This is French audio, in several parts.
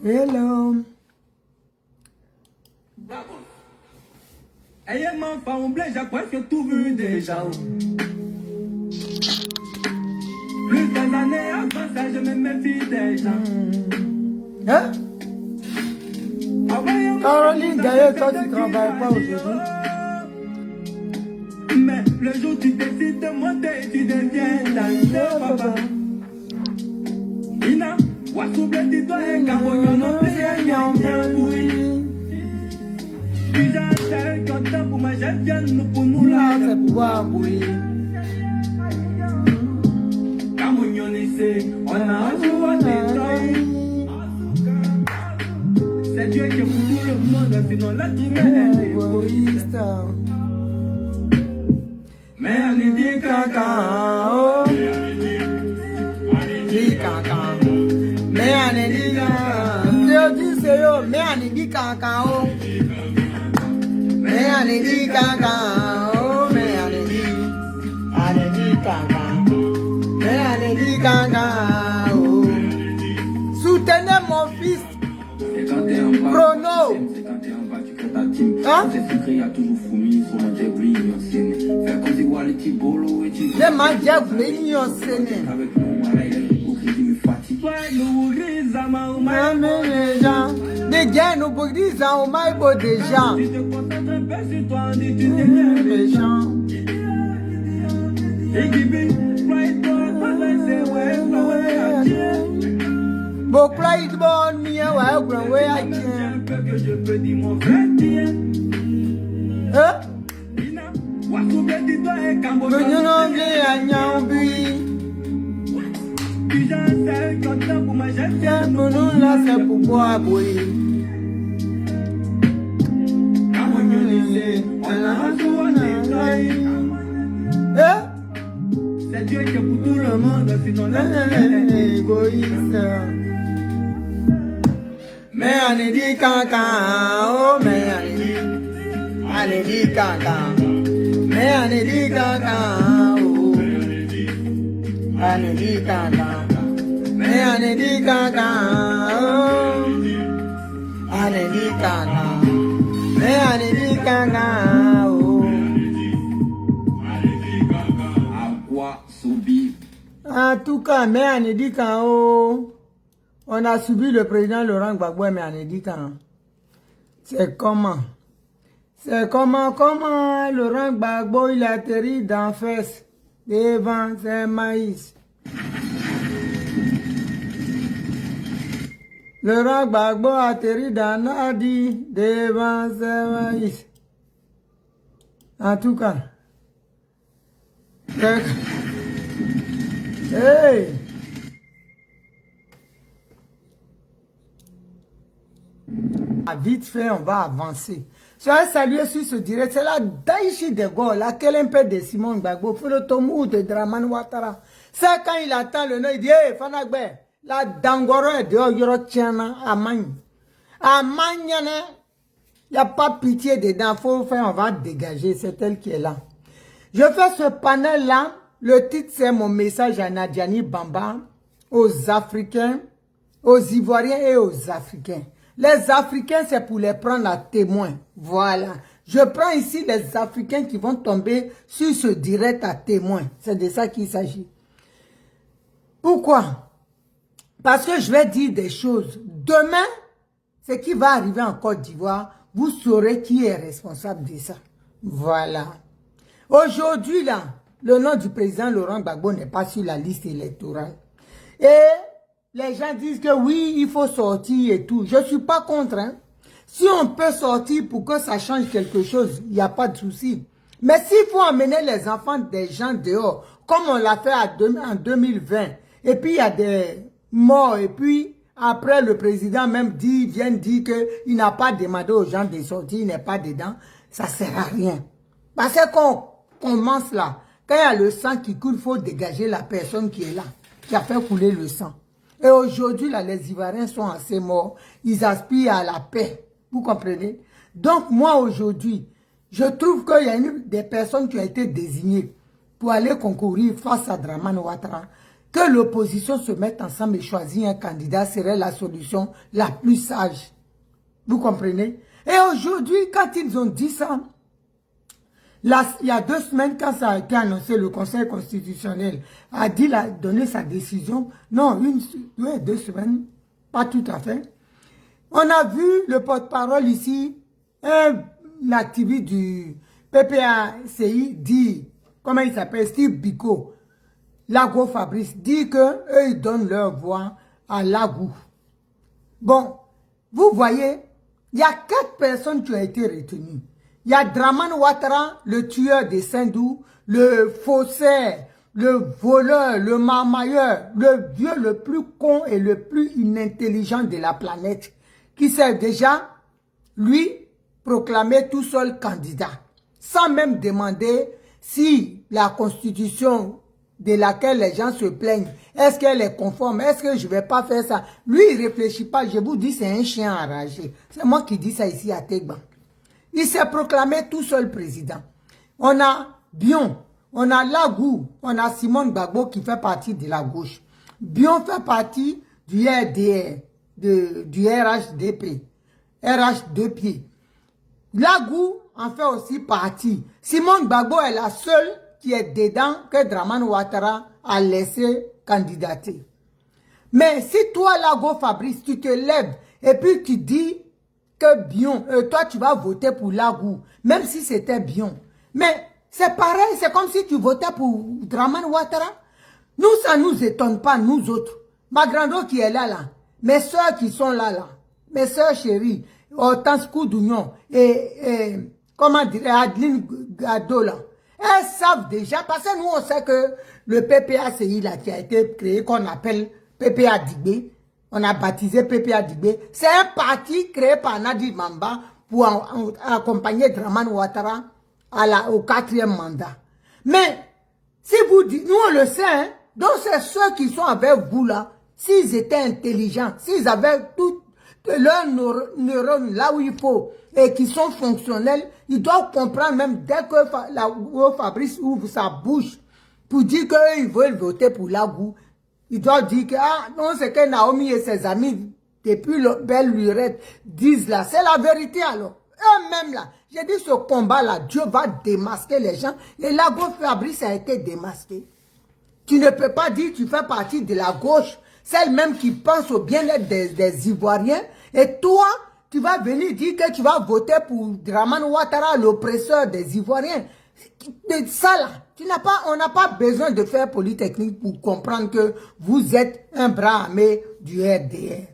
Hello. Ayez mon femme blé, j'ai presque tout vu déjà. Plus des années avant ça, je me méfie déjà. Hein? Caroline, d'ailleurs, toi, tu travailles pas aujourd'hui. Mais le jour où tu décides de monter, tu deviens la papa. Ina, wasouble dit toi et Caboyon, non plus rien, oui. Déjà, c'est content pour ma chef, nous pour nous là. C'est pouvoir oui. Caboyon, on a un jour des temps. C'est Dieu qui pour tout le monde, sinon là tu m'es égoïste. Mais on est dit cacao. Dit cacao. Mais on est dit cacao. Dieu dit c'est yo, mais on est dit cacao. Mais on est dit cacao. Mais on est dit cacao. Mais on est dit cacao. Soutenez mon fils. Chrono. Hein? Les mandias venus en scène. Les gars nous brisent en maïbo déjà. Beaucoup de bon mien ouais grand ouais à je peux dire mon frère bien. Hein? Mais nous non bien à Nyambi. Nous là c'est pour boire boy. Hein? C'est Dieu qui est pour tout le monde, sinon là égoïste. Mais on est dit cacao, mais on est dit cacao. Mais on est dit cacao. On est dit cacao. Mais on est dit cacao. On est dit cacao. Mais on est dit cacao. En tout cas, mais on est dit cacao. On a subi le président Laurent Gbagbo, mais on est dit quand. C'est comment? C'est comment Laurent Gbagbo il atterrit d'en face devant ses maïs. Laurent Gbagbo atterrit dans Nadi devant ses maïs. En tout cas. Hey! Vite fait, on va avancer. Je vais saluer sur ce direct. C'est la Daïchi de Gaulle, laquelle un peu de Simon Gbagbo, pour le Tomou de Draman Ouattara. Ça, quand il attend le nom, il dit, hey, Fanagbe, la Dangoro est dehors, Yoro Tchana, Amagne. Amagne, il n'y a pas pitié dedans, faut faire, on va dégager, c'est elle qui est là. Je fais ce panel-là, le titre c'est mon message à Nadiani Bamba, aux Africains, aux Ivoiriens et aux Africains. Les Africains, c'est pour les prendre à témoin. Voilà. Je prends ici les Africains qui vont tomber sur ce direct à témoin. C'est de ça qu'il s'agit. Pourquoi? Parce que je vais dire des choses. Demain, ce qui va arriver en Côte d'Ivoire, vous saurez qui est responsable de ça. Voilà. Aujourd'hui, là, le nom du président Laurent Gbagbo n'est pas sur la liste électorale. Et les gens disent que oui, il faut sortir et tout. Je ne suis pas contre. Hein. Si on peut sortir pour que ça change quelque chose, il n'y a pas de souci. Mais s'il faut emmener les enfants des gens dehors, comme on l'a fait en 2020, et puis il y a des morts, et puis après le président même vient dire qu'il n'a pas demandé aux gens de sortir, il n'est pas dedans, ça ne sert à rien. Parce qu'on commence là, quand il y a le sang qui coule, il faut dégager la personne qui est là, qui a fait couler le sang. Et aujourd'hui, là, les Ivoiriens sont assez morts. Ils aspirent à la paix. Vous comprenez? Donc, moi, aujourd'hui, je trouve qu'il y a des personnes qui ont été désignées pour aller concourir face à Draman Ouattara. que l'opposition se mette ensemble et choisisse un candidat serait la solution la plus sage. Vous comprenez? Et aujourd'hui, quand ils ont dit ça, là, il y a 2 semaines, quand ça a été annoncé, le Conseil constitutionnel a donné sa décision. Non, 2 semaines, pas tout à fait. On a vu le porte-parole ici, un activiste du PPACI dit, comment il s'appelle, Steve Biko, Lago Fabrice, dit qu'eux, ils donnent leur voix à Lagou. Bon, vous voyez, il y a 4 personnes qui ont été retenues. Il y a Dramane Ouattara, le tueur des Sindou, le faussaire, le voleur, le marmailleur, le vieux le plus con et le plus inintelligent de la planète, qui s'est déjà, lui, proclamé tout seul candidat, sans même demander si la constitution de laquelle les gens se plaignent, est-ce qu'elle est conforme, est-ce que je ne vais pas faire ça? Lui, il ne réfléchit pas, je vous dis, c'est un chien enragé. C'est moi qui dis ça ici à Tegban. Il s'est proclamé tout seul président. On a Bion, on a Lagou, on a Simone Gbagbo qui fait partie de la gauche. Bion fait partie du RDR, du RHDP, RH2P. Lagou en fait aussi partie. Simone Gbagbo est la seule qui est dedans que Dramane Ouattara a laissé candidater. Mais si toi, Lago Fabrice, tu te lèves et puis tu dis que Bion, toi tu vas voter pour Lagou, même si c'était Bion. Mais c'est pareil, c'est comme si tu votais pour Dramane Ouattara. Nous, ça ne nous étonne pas, nous autres. Ma grande qui est là, mes soeurs qui sont là, mes soeurs chéries, Hortense Koudounion et comment dire, Adeline Gado là, elles savent déjà, parce que nous on sait que le PPACI là qui a été créé, qu'on appelle PPA Digbe, on a baptisé PPA Digbe, c'est un parti créé par Nadi Mamba pour accompagner Dramane Ouattara au 4e mandat. Mais, si vous dites, nous on le sait, hein, donc c'est ceux qui sont avec vous là, s'ils étaient intelligents, s'ils avaient tout leurs neurones là où il faut et qui sont fonctionnels, ils doivent comprendre même dès que Fabrice ouvre sa bouche pour dire qu'ils veulent voter pour Lagou, ils doivent dire que ah, non, c'est que Naomi et ses amis depuis le belle lurette disent là, c'est la vérité alors. Eux-mêmes là, j'ai dit ce combat là, Dieu va démasquer les gens et Lago Fabrice a été démasqué. Tu ne peux pas dire que tu fais partie de la gauche, celle même qui pense au bien-être des Ivoiriens, et toi, tu vas venir dire que tu vas voter pour Dramane Ouattara, l'oppresseur des Ivoiriens. Ça là, on n'a pas besoin de faire polytechnique pour comprendre que vous êtes un bras armé du RDR.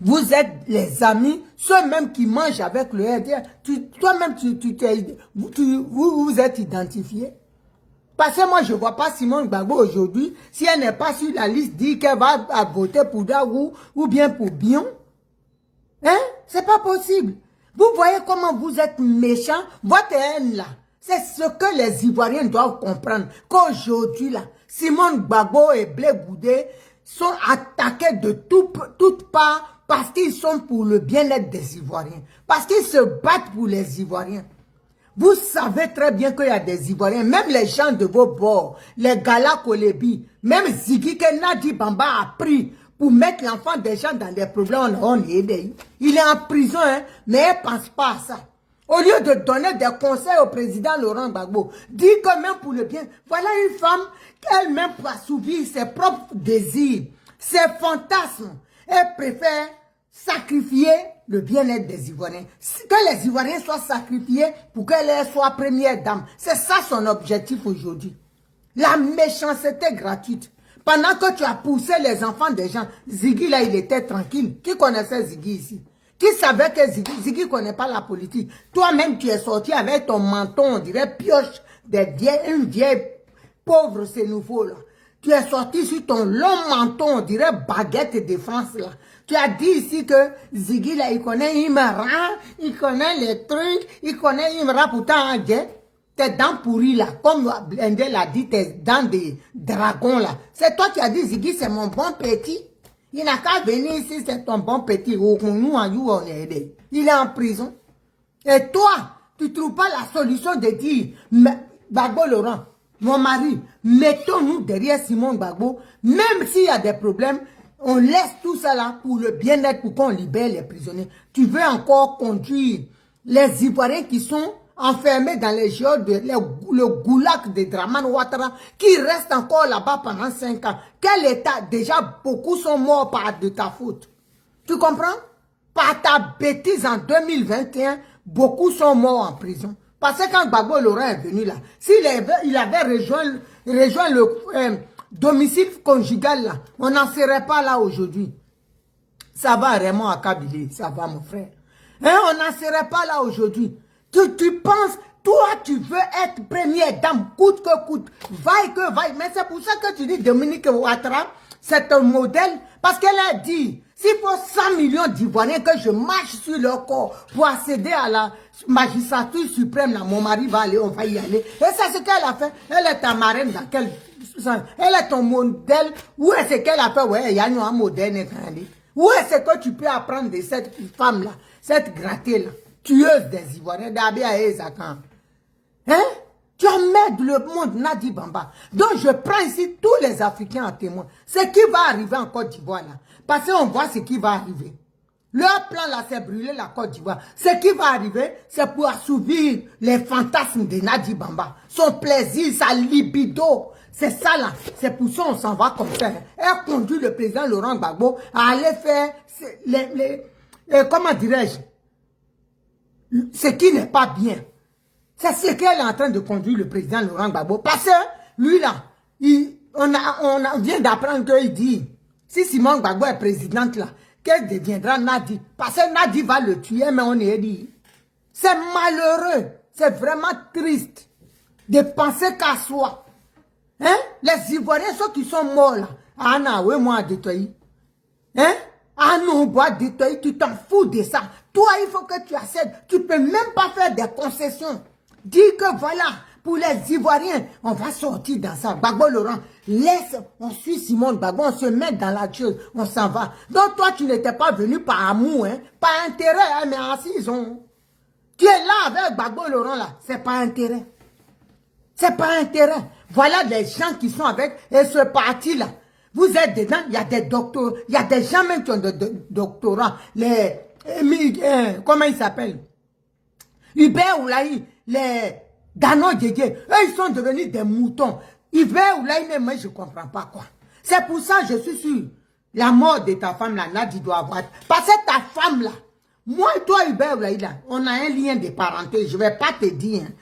Vous êtes les amis, ceux même qui mangent avec le RDR. Toi-même, vous êtes identifiés. Parce que moi, je ne vois pas Simone Gbagbo aujourd'hui, si elle n'est pas sur la liste, dit qu'elle va voter pour Dagou ou bien pour Bion. Hein? C'est pas possible. Vous voyez comment vous êtes méchants? Votre haine là, c'est ce que les Ivoiriens doivent comprendre. Qu'aujourd'hui là, Simone Gbagbo et Blé Goudé sont attaqués de toutes parts parce qu'ils sont pour le bien-être des Ivoiriens. Parce qu'ils se battent pour les Ivoiriens. Vous savez très bien qu'il y a des Ivoiriens, même les gens de vos bords, les Gala Kolebi, même Ziggy que Nadi Bamba a pris pour mettre l'enfant des gens dans des problèmes, il est en prison, hein, mais elle ne pense pas à ça. Au lieu de donner des conseils au président Laurent Gbagbo, dit que même pour le bien, voilà une femme elle-même pour assouvir ses propres désirs, ses fantasmes. Elle préfère sacrifier le bien-être des Ivoiriens. Que les Ivoiriens soient sacrifiés pour qu'elle soit première dame. C'est ça son objectif aujourd'hui. La méchanceté gratuite. Pendant que tu as poussé les enfants des gens, Ziggy là, il était tranquille. Qui connaissait Ziggy ici? Qui savait que Ziggy ne connaît pas la politique? Toi-même, tu es sorti avec ton menton, on dirait pioche, une vieille pauvre, c'est nouveau là. Tu es sorti sur ton long menton, on dirait baguette de France là. Tu as dit ici que Ziggy là, il connaît Imara, il connaît les trucs, il connaît Imara, pourtant, tes dents pourries là, comme Blende l'a dit, tes dents de dragon là. C'est toi qui as dit Ziggy, c'est mon bon petit. Il n'a qu'à venir ici, c'est ton bon petit. Il est en prison. Et toi, tu ne trouves pas la solution de dire, Gbagbo Laurent, mon mari, mettons-nous derrière Simon Gbagbo, même s'il y a des problèmes, on laisse tout ça là pour le bien-être, pour qu'on libère les prisonniers. Tu veux encore conduire les Ivoiriens qui sont enfermés dans les géodes, le goulag de Draman Ouattara, qui reste encore là-bas pendant 5 ans. Quel état? Déjà, beaucoup sont morts par de ta faute. Tu comprends? Par ta bêtise en 2021, beaucoup sont morts en prison. Parce que quand Gbagbo Laurent est venu là, s'il avait rejoint le domicile conjugal là, on n'en serait pas là aujourd'hui. Ça va Raymond Akabili, ça va mon frère. Hein, on n'en serait pas là aujourd'hui. Tu penses, toi tu veux être première dame, coûte que coûte, vaille que vaille. Mais c'est pour ça que tu dis Dominique Ouattara, c'est un modèle, parce qu'elle a dit, s'il faut 100 millions d'Ivoiriens que je marche sur leur corps pour accéder à la magistrature suprême, là, mon mari va aller, on va y aller. Et c'est ce qu'elle a fait. Elle est ta marraine dans quel sens? Elle est ton modèle. Où est-ce qu'elle a fait? Ouais, il y a un modèle. Où est-ce que tu peux apprendre de cette femme-là, cette grattée-là, tueuse des Ivoiriens, d'Abia et Zakan? Hein? Tu emmènes le monde, Nadi Bamba. Donc je prends ici tous les Africains en témoin. Ce qui va arriver en Côte d'Ivoire là. Parce qu'on voit ce qui va arriver. Leur plan là, c'est brûler la Côte d'Ivoire. Ce qui va arriver, c'est pour assouvir les fantasmes de Nadi Bamba. Son plaisir, sa libido. C'est ça là. C'est pour ça qu'on s'en va comme ça. Elle conduit le président Laurent Gbagbo à aller faire comment dirais-je, ce qui n'est pas bien. C'est ce qu'elle est en train de conduire le président Laurent Gbagbo. Parce que lui là, on vient d'apprendre qu'il dit, si Simon Gbagbo est présidente là, qu'elle deviendra Nadi. Parce que Nadi va le tuer, mais on est dit. C'est malheureux. C'est vraiment triste de penser qu'à soi. Hein? Les Ivoiriens, ceux qui sont morts là. Ah non, oui, moi, détoyer. Hein? Ah non, bois détoyer, tu t'en fous de ça. Toi, il faut que tu accèdes. Tu peux même pas faire des concessions. Dis que voilà, pour les Ivoiriens, on va sortir dans ça. Gbagbo Laurent, laisse, on suit Simone Gbagbo, on se met dans la chose, on s'en va. Donc toi, tu n'étais pas venu par amour, hein, par intérêt, hein, mais ainsi ils ont. Tu es là avec Gbagbo Laurent là, c'est pas intérêt. C'est pas intérêt. Voilà les gens qui sont avec et ce parti là. Vous êtes dedans, il y a des docteurs, il y a des gens même qui ont des doctorats. Comment ils s'appellent? Hubert Oulaï, les Dano Djedje, eux ils sont devenus des moutons. Hubert Oulaï, mais moi je ne comprends pas quoi. C'est pour ça que je suis sûr, la mort de ta femme là, Nadi doit avoir. Parce que ta femme là, moi et toi Hubert Oulaï là, on a un lien de parenté, je ne vais pas te dire. Hein.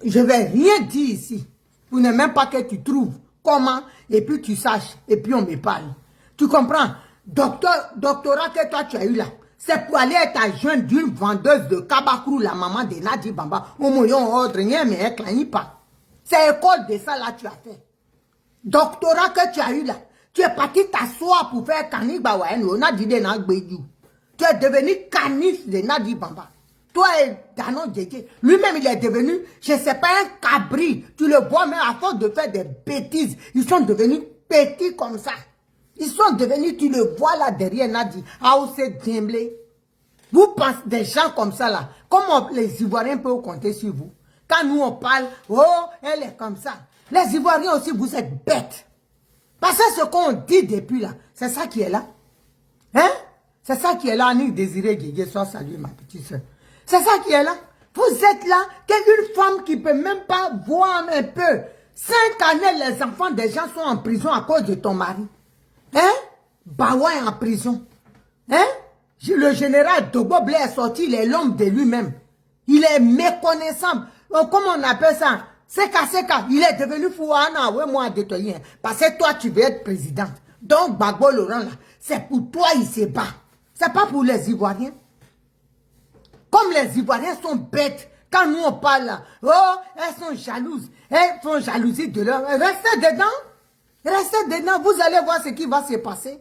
Je ne vais rien dire ici. Pour ne même pas que tu trouves comment, et puis tu saches, et puis on me parle. Tu comprends? Doctorat que toi tu as eu là, c'est pour aller être adjoint d'une vendeuse de Kabakrou, la maman de Nadi Bamba. Au moyen ordre, rien, mais elle ne clagne pas. C'est école de ça là tu as fait. Doctorat que tu as eu là, tu es parti t'asseoir pour faire Kanigba Waen, Nadi de Nagbeju. Tu es devenu canif de Nadi Bamba. Toi et Dano Djedje, lui-même il est devenu, je ne sais pas, un cabri. Tu le vois, mais à force de faire des bêtises, ils sont devenus petits comme ça. Ils sont devenus, tu le vois là derrière Nadi, Aoussé Djemblé. Vous pensez des gens comme ça là, comment les Ivoiriens peuvent compter sur vous? Quand nous on parle, oh, elle est comme ça. Les Ivoiriens aussi, vous êtes bêtes. Parce que ce qu'on dit depuis là, c'est ça qui est là. Hein? C'est ça qui est là, Annick Désiré Guégué, soit salué ma petite soeur. C'est ça qui est là. Vous êtes là, qu'une femme qui ne peut même pas voir un peu. 5 années, les enfants des gens sont en prison à cause de ton mari. Hein? Bawa est en prison. Hein? Le général Doboblé est sorti, il est l'homme de lui-même. Il est méconnaissable. Comment on appelle ça? Seka, il est devenu fouana, ouais, moi, détoyen. Parce que toi, tu veux être présidente. Donc, Gbagbo Laurent, là, c'est pour toi, il se bat. C'est pas pour les Ivoiriens. Comme les Ivoiriens sont bêtes, quand nous on parle là, oh, elles sont jalouses, elles font jalousie de leur... Restez dedans, vous allez voir ce qui va se passer.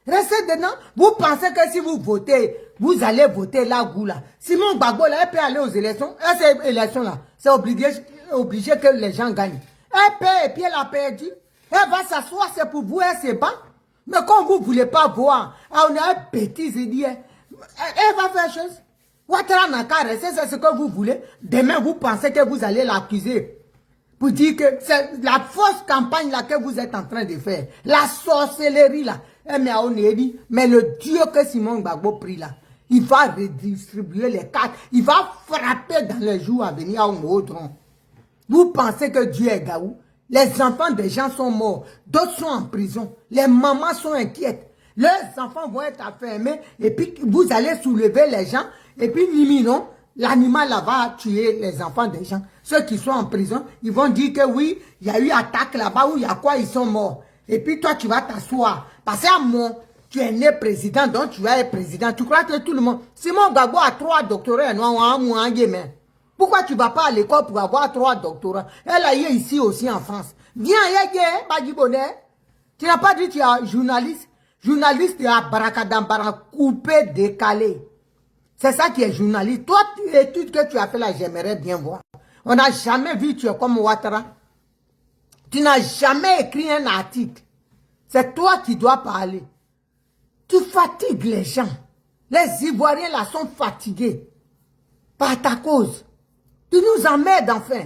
Restez dedans, vous pensez que si vous votez, vous allez voter là, vous là. Simon Gbagbo là, elle peut aller aux élections, ces élections là, c'est obligé que les gens gagnent. Elle paie et puis elle a perdu. Elle va s'asseoir, c'est pour vous, elle se bat. Mais quand vous ne voulez pas voir, on a un bêtise, elle va faire chose. Ouattara n'a qu'à rester, c'est ce que vous voulez. Demain, vous pensez que vous allez l'accuser. pour dire que c'est la fausse campagne là que vous êtes en train de faire. La sorcellerie là. Mais le Dieu que Simon Gbagbo prie là, il va redistribuer les cartes. Il va frapper dans les jours à venir au Maudron. Vous pensez que Dieu est gaou? Les enfants des gens sont morts. D'autres sont en prison. Les mamans sont inquiètes. Leurs enfants vont être affermés. Et puis vous allez soulever les gens. Et puis non, l'animal là va tuer les enfants des gens. Ceux qui sont en prison, ils vont dire que oui, il y a eu attaque là-bas où il y a quoi, ils sont morts. Et puis toi, tu vas t'asseoir. Parce qu'à moi, tu es né président, donc tu vas être président. Tu crois que tout le monde... Simon Gbagbo a 3 doctorats. Pourquoi tu ne vas pas à l'école pour avoir 3 doctorats? Elle a eu ici aussi en France. Viens, Badibone. Tu n'as pas dit que tu es journaliste. Journaliste, tu es à Barakadambara, coupé, décalé. C'est ça qui est journaliste. Toi, l'étude que tu as fait là, j'aimerais bien voir. On n'a jamais vu tu es comme Ouattara. Tu n'as jamais écrit un article. C'est toi qui dois parler. Tu fatigues les gens. Les Ivoiriens là sont fatigués. Par ta cause. Tu nous emmerdes enfin.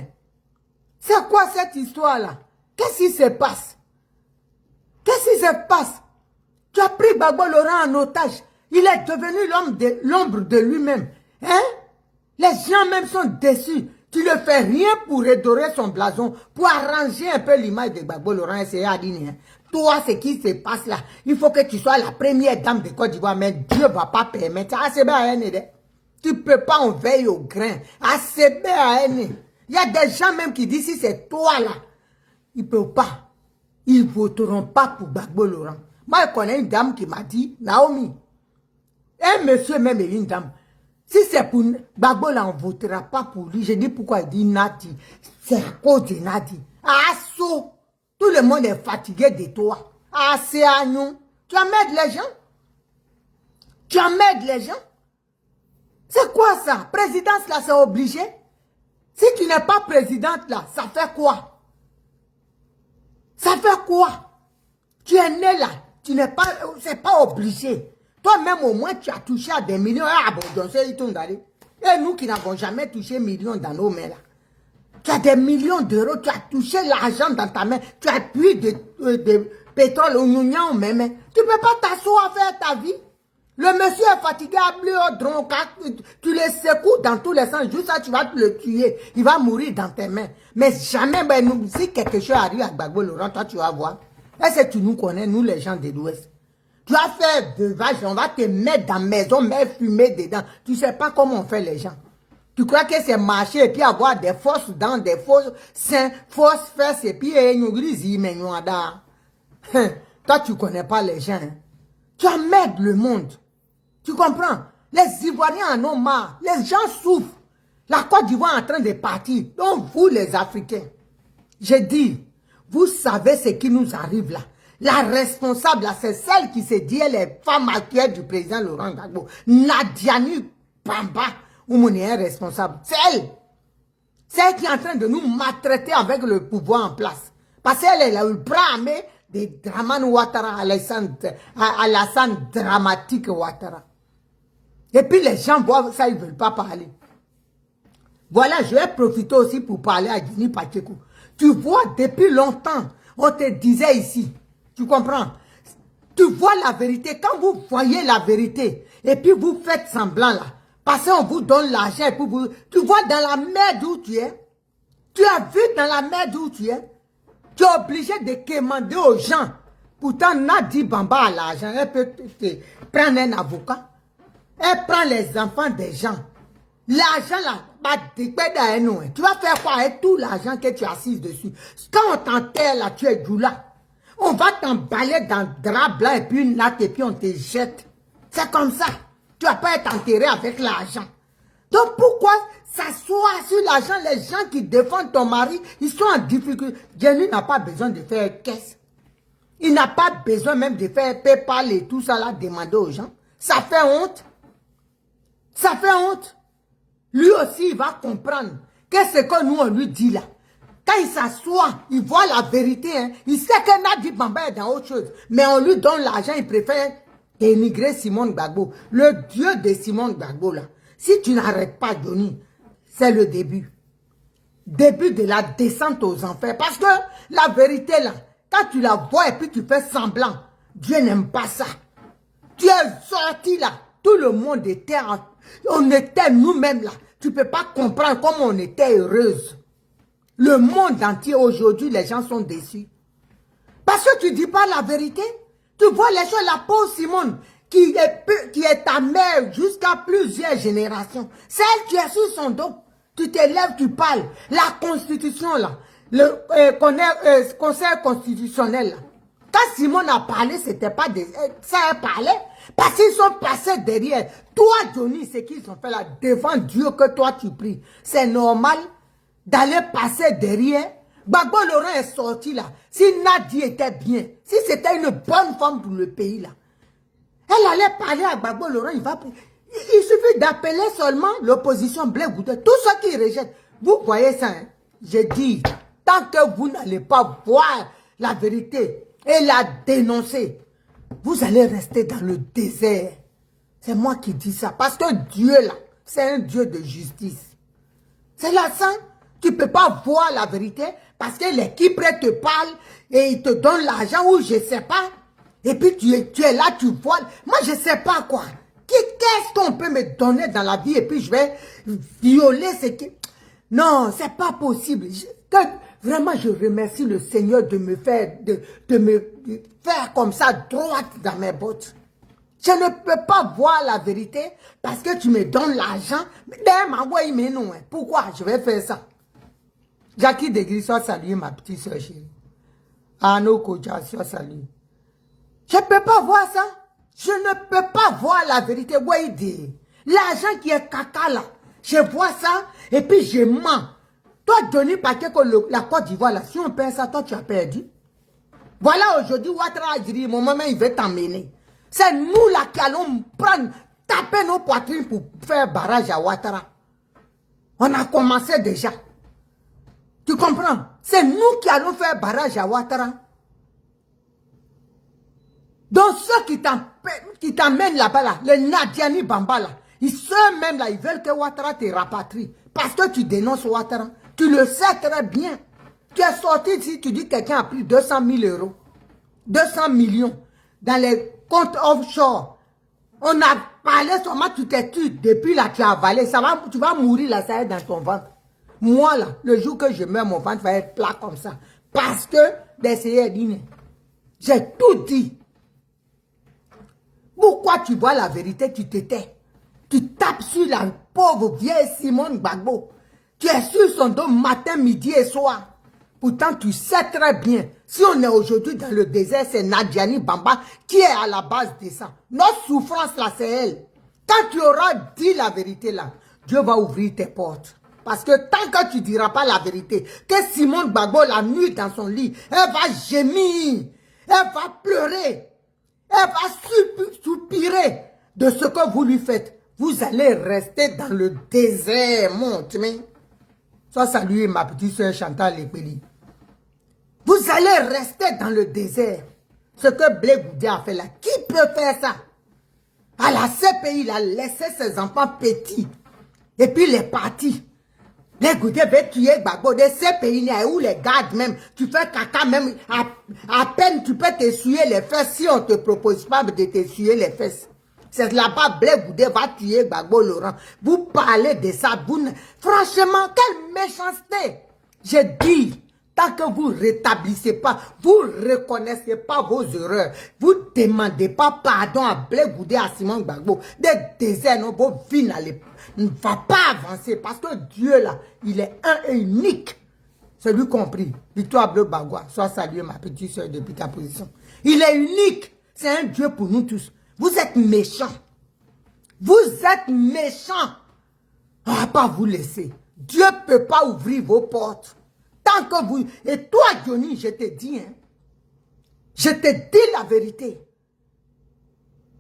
C'est quoi cette histoire-là? Qu'est-ce qui se passe? Qu'est-ce qui se passe? Tu as pris Gbagbo Laurent en otage. Il est devenu l'ombre de lui-même. Hein? Les gens même sont déçus. Tu ne fais rien pour redorer son blason, pour arranger un peu l'image de Gbagbo Laurent et c'est Adini. Toi, ce qui se passe là, il faut que tu sois la première dame de Côte d'Ivoire, mais Dieu ne va pas permettre. Tu ne peux pas en veiller au grain. Il y a des gens même qui disent si c'est toi là, ils ne peuvent pas. Ils ne voteront pas pour Gbagbo Laurent. Moi, je connais une dame qui m'a dit, Naomi, un monsieur même et une dame, si c'est pour Gbagbo là, on ne votera pas pour lui. Je dis pourquoi il dit Nati. C'est à cause de Nati. Asso, tout le monde est fatigué de toi. Ah, c'est à nous. Tu emmerdes les gens? Tu emmerdes les gens? C'est quoi ça? Présidence là, c'est obligé? Si tu n'es pas présidente là, ça fait quoi? Ça fait quoi? Tu es né là, tu n'es pas, c'est pas obligé. Toi-même, au moins, tu as touché à des millions. Ah bon, et nous qui n'avons jamais touché millions dans nos mains là. Tu as des millions d'euros, tu as touché l'argent dans ta main. Tu as pris de pétrole au Nunian même. Tu ne peux pas t'asseoir faire ta vie. Le monsieur est fatigué, à bleu, au dron, tu le secoues dans tous les sens. Juste ça, tu vas le tuer. Il va mourir dans tes mains. Mais jamais, si quelque chose arrive à Gbagbo Laurent, toi, tu vas voir. Est-ce que tu nous connais, nous, les gens de l'Ouest? Tu vas faire de vache, on va te mettre dans la maison, mettre fumer dedans. Tu ne sais pas comment on fait les gens. Tu crois que c'est marcher et puis avoir des fausses dents, des fausses seins, fausses fesses et puis toi, tu ne connais pas les gens. Hein. Tu emmerdes le monde. Tu comprends? Les Ivoiriens en ont marre. Les gens souffrent. La Côte d'Ivoire est en train de partir. Donc, vous, les Africains, je dis, vous savez ce qui nous arrive là. La responsable, là, c'est celle qui se dit, elle est femme actuelle du président Laurent Gbagbo. Nadiani Bamba, où mon est responsable. C'est elle. C'est elle qui est en train de nous maltraiter avec le pouvoir en place. Parce qu'elle est le bras armé de Dramane Ouattara, Alassane Dramatique Ouattara. Et puis les gens voient ça, ils ne veulent pas parler. Voilà, je vais profiter aussi pour parler à Guinée Pacheco. Tu vois, depuis longtemps, on te disait ici, tu comprends? Tu vois la vérité. Quand vous voyez la vérité, et puis vous faites semblant là, parce qu'on vous donne l'argent, et puis vous, tu vois dans la merde où tu es, tu as vu dans la merde où tu es, tu es obligé de demander aux gens. Pourtant, Nadi Bamba a l'argent, elle peut te prendre un avocat. Elle prend les enfants des gens. L'argent là, tu vas faire quoi avec tout l'argent que tu as assis dessus? Quand on t'enterre là, tu es doula. On va t'emballer dans le drap blanc et puis une latte et puis on te jette. C'est comme ça. Tu vas pas être enterré avec l'argent. Donc pourquoi s'asseoir sur l'argent? Les gens qui défendent ton mari, ils sont en difficulté. Jenny n'a pas besoin de faire caisse. Il n'a pas besoin même de faire PayPal et tout ça là, demander aux gens. Ça fait honte. Ça fait honte. Lui aussi, il va comprendre. Qu'est-ce que nous, on lui dit là? Quand il s'assoit, il voit la vérité. Hein. Il sait que Nadi Bamba est dans autre chose. Mais on lui donne l'argent, il préfère dénigrer Simon Gbagbo. Le dieu de Simon Gbagbo là. Si tu n'arrêtes pas, Johnny, c'est le début. début de la descente aux enfers. Parce que la vérité là, quand tu la vois et puis tu fais semblant, Dieu n'aime pas ça. Tu es sorti là, tout le monde était, on était nous-mêmes là. Tu ne peux pas comprendre comment on était heureuse. Le monde entier aujourd'hui, les gens sont déçus. Parce que tu ne dis pas la vérité. Tu vois les choses, la pauvre Simone, qui est ta mère jusqu'à plusieurs générations. Celle qui est sur son dos. Tu te lèves, tu parles. La constitution là, le conseil constitutionnel là. Quand Simone a parlé, c'était pas des... Ça a parlé parce qu'ils sont passés derrière. Toi, Johnny, c'est qu'ils ont fait là devant Dieu que toi tu pries. C'est normal d'aller passer derrière. Gbagbo Laurent est sorti là. Si Nadi était bien, si c'était une bonne femme pour le pays là, elle allait parler à Gbagbo Laurent, il suffit d'appeler seulement l'opposition Blé Goudé. Tous ceux qui rejettent, vous voyez ça, hein? Je dis, tant que vous n'allez pas voir la vérité et la dénoncer, vous allez rester dans le désert. C'est moi qui dis ça. Parce que Dieu là, c'est un Dieu de justice. C'est là ça. Tu ne peux pas voir la vérité parce que l'équipe te parle et il te donne l'argent ou je ne sais pas. Et puis tu es là, tu vois. Moi, je ne sais pas quoi. Qu'est-ce qu'on peut me donner dans la vie et puis je vais violer ce qui... Non, ce n'est pas possible. Vraiment, je remercie le Seigneur de me faire, de me faire comme ça, droite dans mes bottes. Je ne peux pas voir la vérité parce que tu me donnes l'argent. Mais non, pourquoi je vais faire ça? Jackie Degris, soit salué ma petite soeur chérie. Arnaud Kodja, soit salué. Je ne peux pas voir ça. Je ne peux pas voir la vérité. L'argent qui est caca là, je vois ça et puis je mens. Toi, Johnny Paquet, la Côte d'Ivoire là, si on perd ça, toi tu as perdu. Voilà aujourd'hui, Ouattara a dit, mon maman il veut t'emmener. C'est nous là qui allons prendre, taper nos poitrines pour faire barrage à Ouattara. On a commencé déjà. Tu comprends? C'est nous qui allons faire barrage à Ouattara. Donc ceux qui t'emmènent là-bas, là, les Nadiani Bamba, là, ceux-mêmes là, ils veulent que Ouattara te rapatrie. Parce que tu dénonces Ouattara. Tu le sais très bien. Tu es sorti ici, tu dis que quelqu'un a pris 200 000 euros. 200 millions dans les comptes offshore. On a parlé seulement, tu t'es tué. Depuis là, tu as avalé. Tu vas mourir là, ça est dans ton ventre. Moi là, le jour que je meurs, mon ventre va être plat comme ça. Parce que d'essayer de dîner. J'ai tout dit. Pourquoi tu vois la vérité, tu te tais? Tu tapes sur la pauvre vieille Simone Gbagbo. Tu es sur son dos matin, midi et soir. Pourtant, tu sais très bien, si on est aujourd'hui dans le désert, c'est Nadiani Bamba qui est à la base de ça. Notre souffrance là, c'est elle. Quand tu auras dit la vérité là, Dieu va ouvrir tes portes. Parce que tant que tu ne diras pas la vérité, que Simone Gbagbo la nuit dans son lit, elle va gémir, elle va pleurer, elle va soupirer de ce que vous lui faites. Vous allez rester dans le désert, mon Dieu. Sois salué, ma petite soeur Chantal Lepeli. Vous allez rester dans le désert. Ce que Blé Goudé a fait là, qui peut faire ça? À la CPI, il a laissé ses enfants petits. Et puis il est parti. Blé Goudé veut tuer Gbagbo. De CPI, où les gardes même, tu fais caca même, à peine tu peux t'essuyer les fesses si on ne te propose pas de t'essuyer les fesses. C'est là-bas, Blé Goudé va tuer Gbagbo Laurent. Vous parlez de ça. Franchement, quelle méchanceté. Je dis, tant que vous ne rétablissez pas, vous ne reconnaissez pas vos erreurs, vous ne demandez pas pardon à Blé Goudé, à Simon Gbagbo, des déserts, non, vos vies ne va pas avancer. Parce que Dieu, là, il est un et unique. C'est lui compris. Victoire Bleu Bagua, sois salué, ma petite soeur, depuis ta position. Il est unique. C'est un Dieu pour nous tous. Vous êtes méchants. Vous êtes méchants. On ne va pas vous laisser. Dieu ne peut pas ouvrir vos portes. Tant que vous... Et toi, Johnny, je te dis, hein, je te dis la vérité.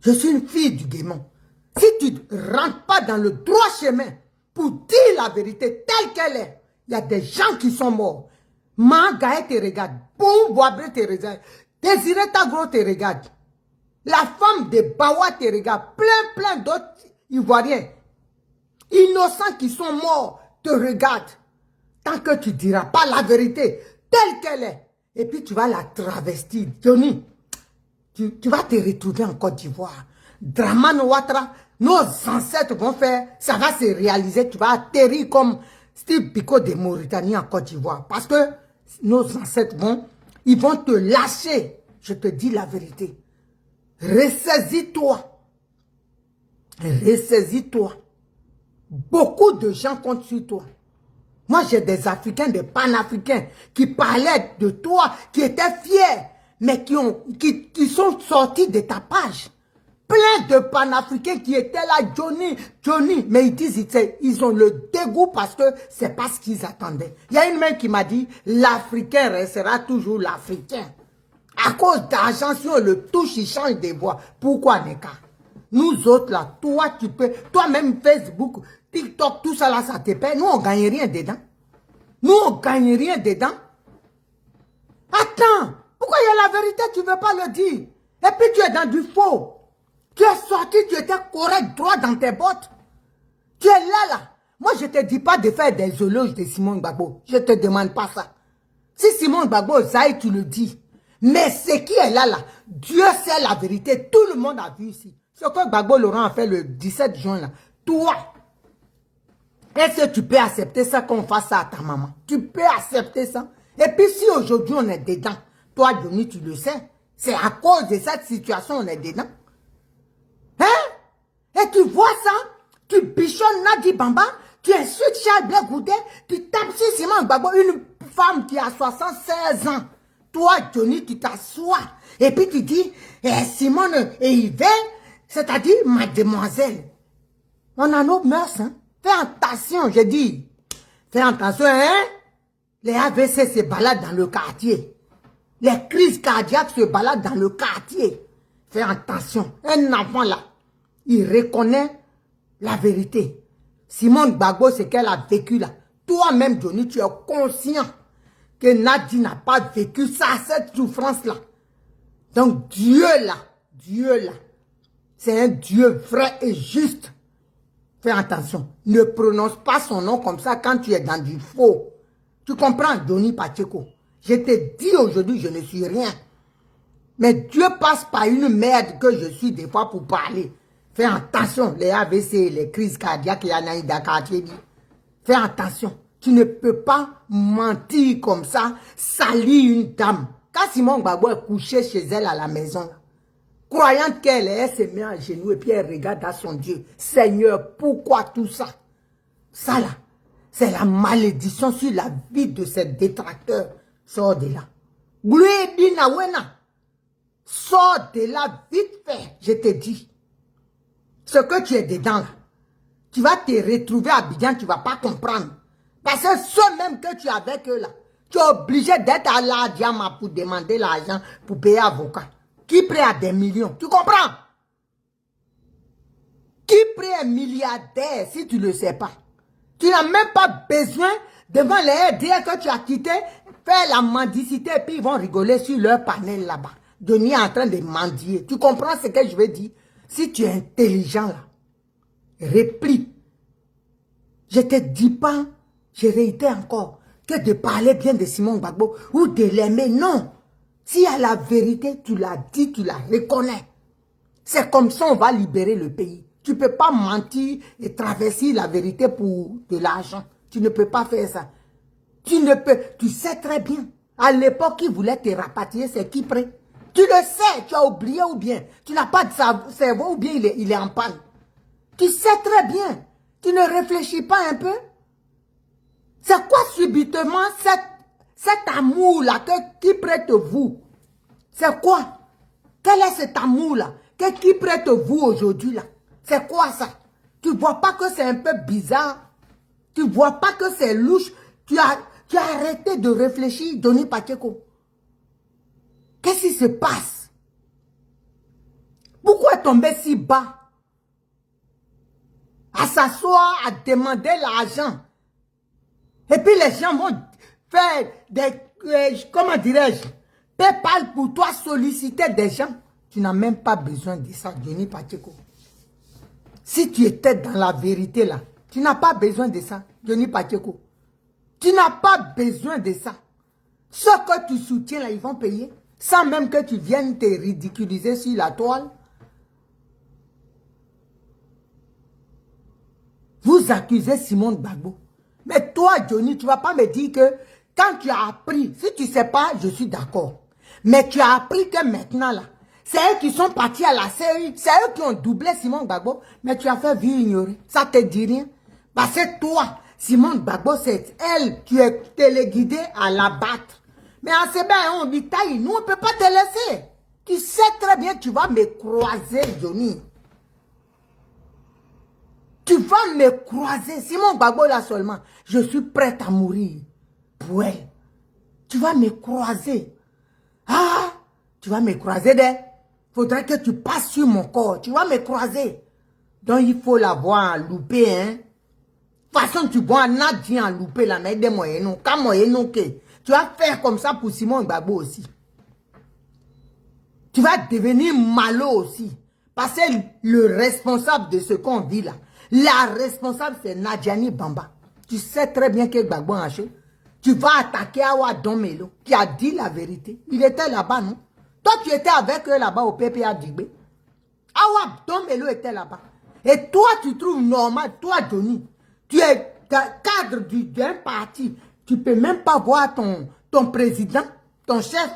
Je suis une fille du Guémon. Si tu ne rentres pas dans le droit chemin pour dire la vérité telle qu'elle est, il y a des gens qui sont morts. Mangae te regarde. Boum Boabré te regarde. Désiré Tagro te regarde. La femme de Bawa te regarde. Plein d'autres Ivoiriens innocents qui sont morts te regardent. tant que tu ne diras pas la vérité telle qu'elle est, et puis tu vas la travestir, Johnny, tu vas te retrouver en Côte d'Ivoire. Dramane Ouattara, nos ancêtres vont faire, ça va se réaliser, tu vas atterrir comme Steve Biko de Mauritanie en Côte d'Ivoire. Parce que nos ancêtres ils vont te lâcher. Je te dis la vérité. Ressaisis-toi. Ressaisis-toi. Beaucoup de gens comptent sur toi. Moi, j'ai des Africains, des Panafricains qui parlaient de toi, qui étaient fiers, mais qui sont sortis de ta page. Plein de Panafricains qui étaient là, Johnny, mais ils disent, ils ont le dégoût parce que c'est pas ce qu'ils attendaient. Il y a une main qui m'a dit, l'Africain restera toujours l'Africain. À cause d'argent, si on le touche, il change de voix. Pourquoi, Neka? Nous autres là, toi tu peux, toi-même Facebook, TikTok, tout ça là, ça te paie. Nous, on ne gagne rien dedans. Nous, on ne gagne rien dedans. Attends, pourquoi il y a la vérité, tu ne veux pas le dire? Et puis tu es dans du faux. Tu es sorti, tu étais correct, droit dans tes bottes. Tu es là. Moi, je ne te dis pas de faire des éloges de Simone Gbagbo. Je ne te demande pas ça. Si Simone Gbagbo, Zahir, tu le dis. Mais ce qui est là, Dieu sait la vérité. Tout le monde a vu ici. Ce que Gbagbo Laurent a fait le 17 juin, là. Toi, est-ce que tu peux accepter ça qu'on fasse ça à ta maman? Tu peux accepter ça? Et puis si aujourd'hui on est dedans, toi, Johnny, tu le sais. C'est à cause de cette situation on est dedans. Hein? Et tu vois ça? Tu bichonnes Nadi Bamba, tu insultes Charles Blé Goudé, tu tapes sur Simone Gbagbo, une femme qui a 76 ans. Toi, Johnny, tu t'assois. Et puis tu dis, Simone et Yves, c'est-à-dire mademoiselle. On a nos mœurs, hein? Fais attention, je dis. Fais attention, hein? Les AVC se baladent dans le quartier. Les crises cardiaques se baladent dans le quartier. Fais attention. Un enfant là, il reconnaît la vérité. Simone Gbagbo, ce qu'elle a vécu là. Toi-même, Johnny, tu es conscient que Nadi n'a pas vécu ça, cette souffrance-là. Donc Dieu là, c'est un Dieu vrai et juste. Fais attention, ne prononce pas son nom comme ça quand tu es dans du faux. Tu comprends, Johnny Pacheco? Je te dis aujourd'hui, je ne suis rien. Mais Dieu passe par une merde que je suis des fois pour parler. Fais attention, les AVC, les crises cardiaques, il y en a eu Dakar. Fais attention, tu ne peux pas mentir comme ça, salir une dame. Quand Simone Gbagbo est couché chez elle à la maison, croyant qu'elle est, elle se met à genoux et puis elle regarde à son Dieu. Seigneur, pourquoi tout ça? Ça là, c'est la malédiction sur la vie de ces détracteurs. Sors de là. Sors de là vite fait, je te dis. Ce que tu es dedans là, tu vas te retrouver à Abidjan, tu ne vas pas comprendre. Parce que ceux même que tu es avec eux là, tu es obligé d'être à la Diama pour demander l'argent pour payer avocat. Qui prête à des millions? Tu comprends? Qui prête un milliardaire si tu ne le sais pas? Tu n'as même pas besoin devant les dire que tu as quitté, faire la mendicité et puis ils vont rigoler sur leur panel là-bas. Denis est en train de mendier. Tu comprends ce que je veux dire? Si tu es intelligent là, réplique. Je ne te dis pas, je réitère encore, que de parler bien de Simone Gbagbo ou de l'aimer, non. S'il y a la vérité, tu la dis, tu la reconnais. C'est comme ça on va libérer le pays. Tu ne peux pas mentir et traverser la vérité pour de l'argent. Tu ne peux pas faire ça. Tu sais très bien. À l'époque, qui voulait te rapatrier, c'est qui prêt? Tu le sais, tu as oublié ou bien. Tu n'as pas de cerveau ou bien il est en panne. Tu sais très bien. Tu ne réfléchis pas un peu? C'est quoi subitement cet amour-là qui prête vous? C'est quoi? Quel est cet amour-là qui prête vous aujourd'hui là? C'est quoi ça? Tu ne vois pas que c'est un peu bizarre? Tu ne vois pas que c'est louche? Tu as arrêté de réfléchir, Johnny Pacheco. Qu'est-ce qui se passe? Pourquoi tomber si bas? À s'asseoir, à demander l'argent. Et puis les gens vont faire des, comment dirais-je, PayPal pour toi, solliciter des gens. Tu n'as même pas besoin de ça, Johnny Pacheco. Si tu étais dans la vérité là, tu n'as pas besoin de ça, Johnny Pacheco. Tu n'as pas besoin de ça. Ce que tu soutiens là, ils vont payer. Sans même que tu viennes te ridiculiser sur la toile. Vous accusez Simon Gbagbo. Mais toi, Johnny, tu ne vas pas me dire que quand tu as appris, si tu ne sais pas, je suis d'accord. Mais tu as appris que maintenant, là, c'est eux qui sont partis à la série. C'est eux qui ont doublé Simon Gbagbo. Mais tu as fait vie ignorer. Ça te dit rien. Parce que toi, Simon Gbagbo, c'est elle, tu es téléguidé à la battre. Mais en ce moment, on dit, taille, nous, on ne peut pas te laisser. Tu sais très bien que tu vas me croiser, Johnny. Tu vas me croiser. Simon Gbagbo là seulement. Je suis prête à mourir pour elle. Tu vas me croiser. Ah, tu vas me croiser. Il faudrait que tu passes sur mon corps. Tu vas me croiser. Donc il faut l'avoir loupé. Hein. De toute façon, tu vois, Nadia en loupé la mais des moyens. Quand moyens, tu vas faire comme ça pour Simon Gbagbo aussi. Tu vas devenir malo aussi. Parce que le responsable de ce qu'on vit là, la responsable, c'est Nadjani Bamba. Tu sais très bien que Gbagbo a acheté. Tu vas attaquer Awa Domelo, qui a dit la vérité. Il était là-bas, non? Toi, tu étais avec eux là-bas au PPA Digbe. Awa Domelo était là-bas. Et toi, tu trouves normal, toi, Johnny, tu es cadre d'un parti. Tu ne peux même pas voir ton président, ton chef.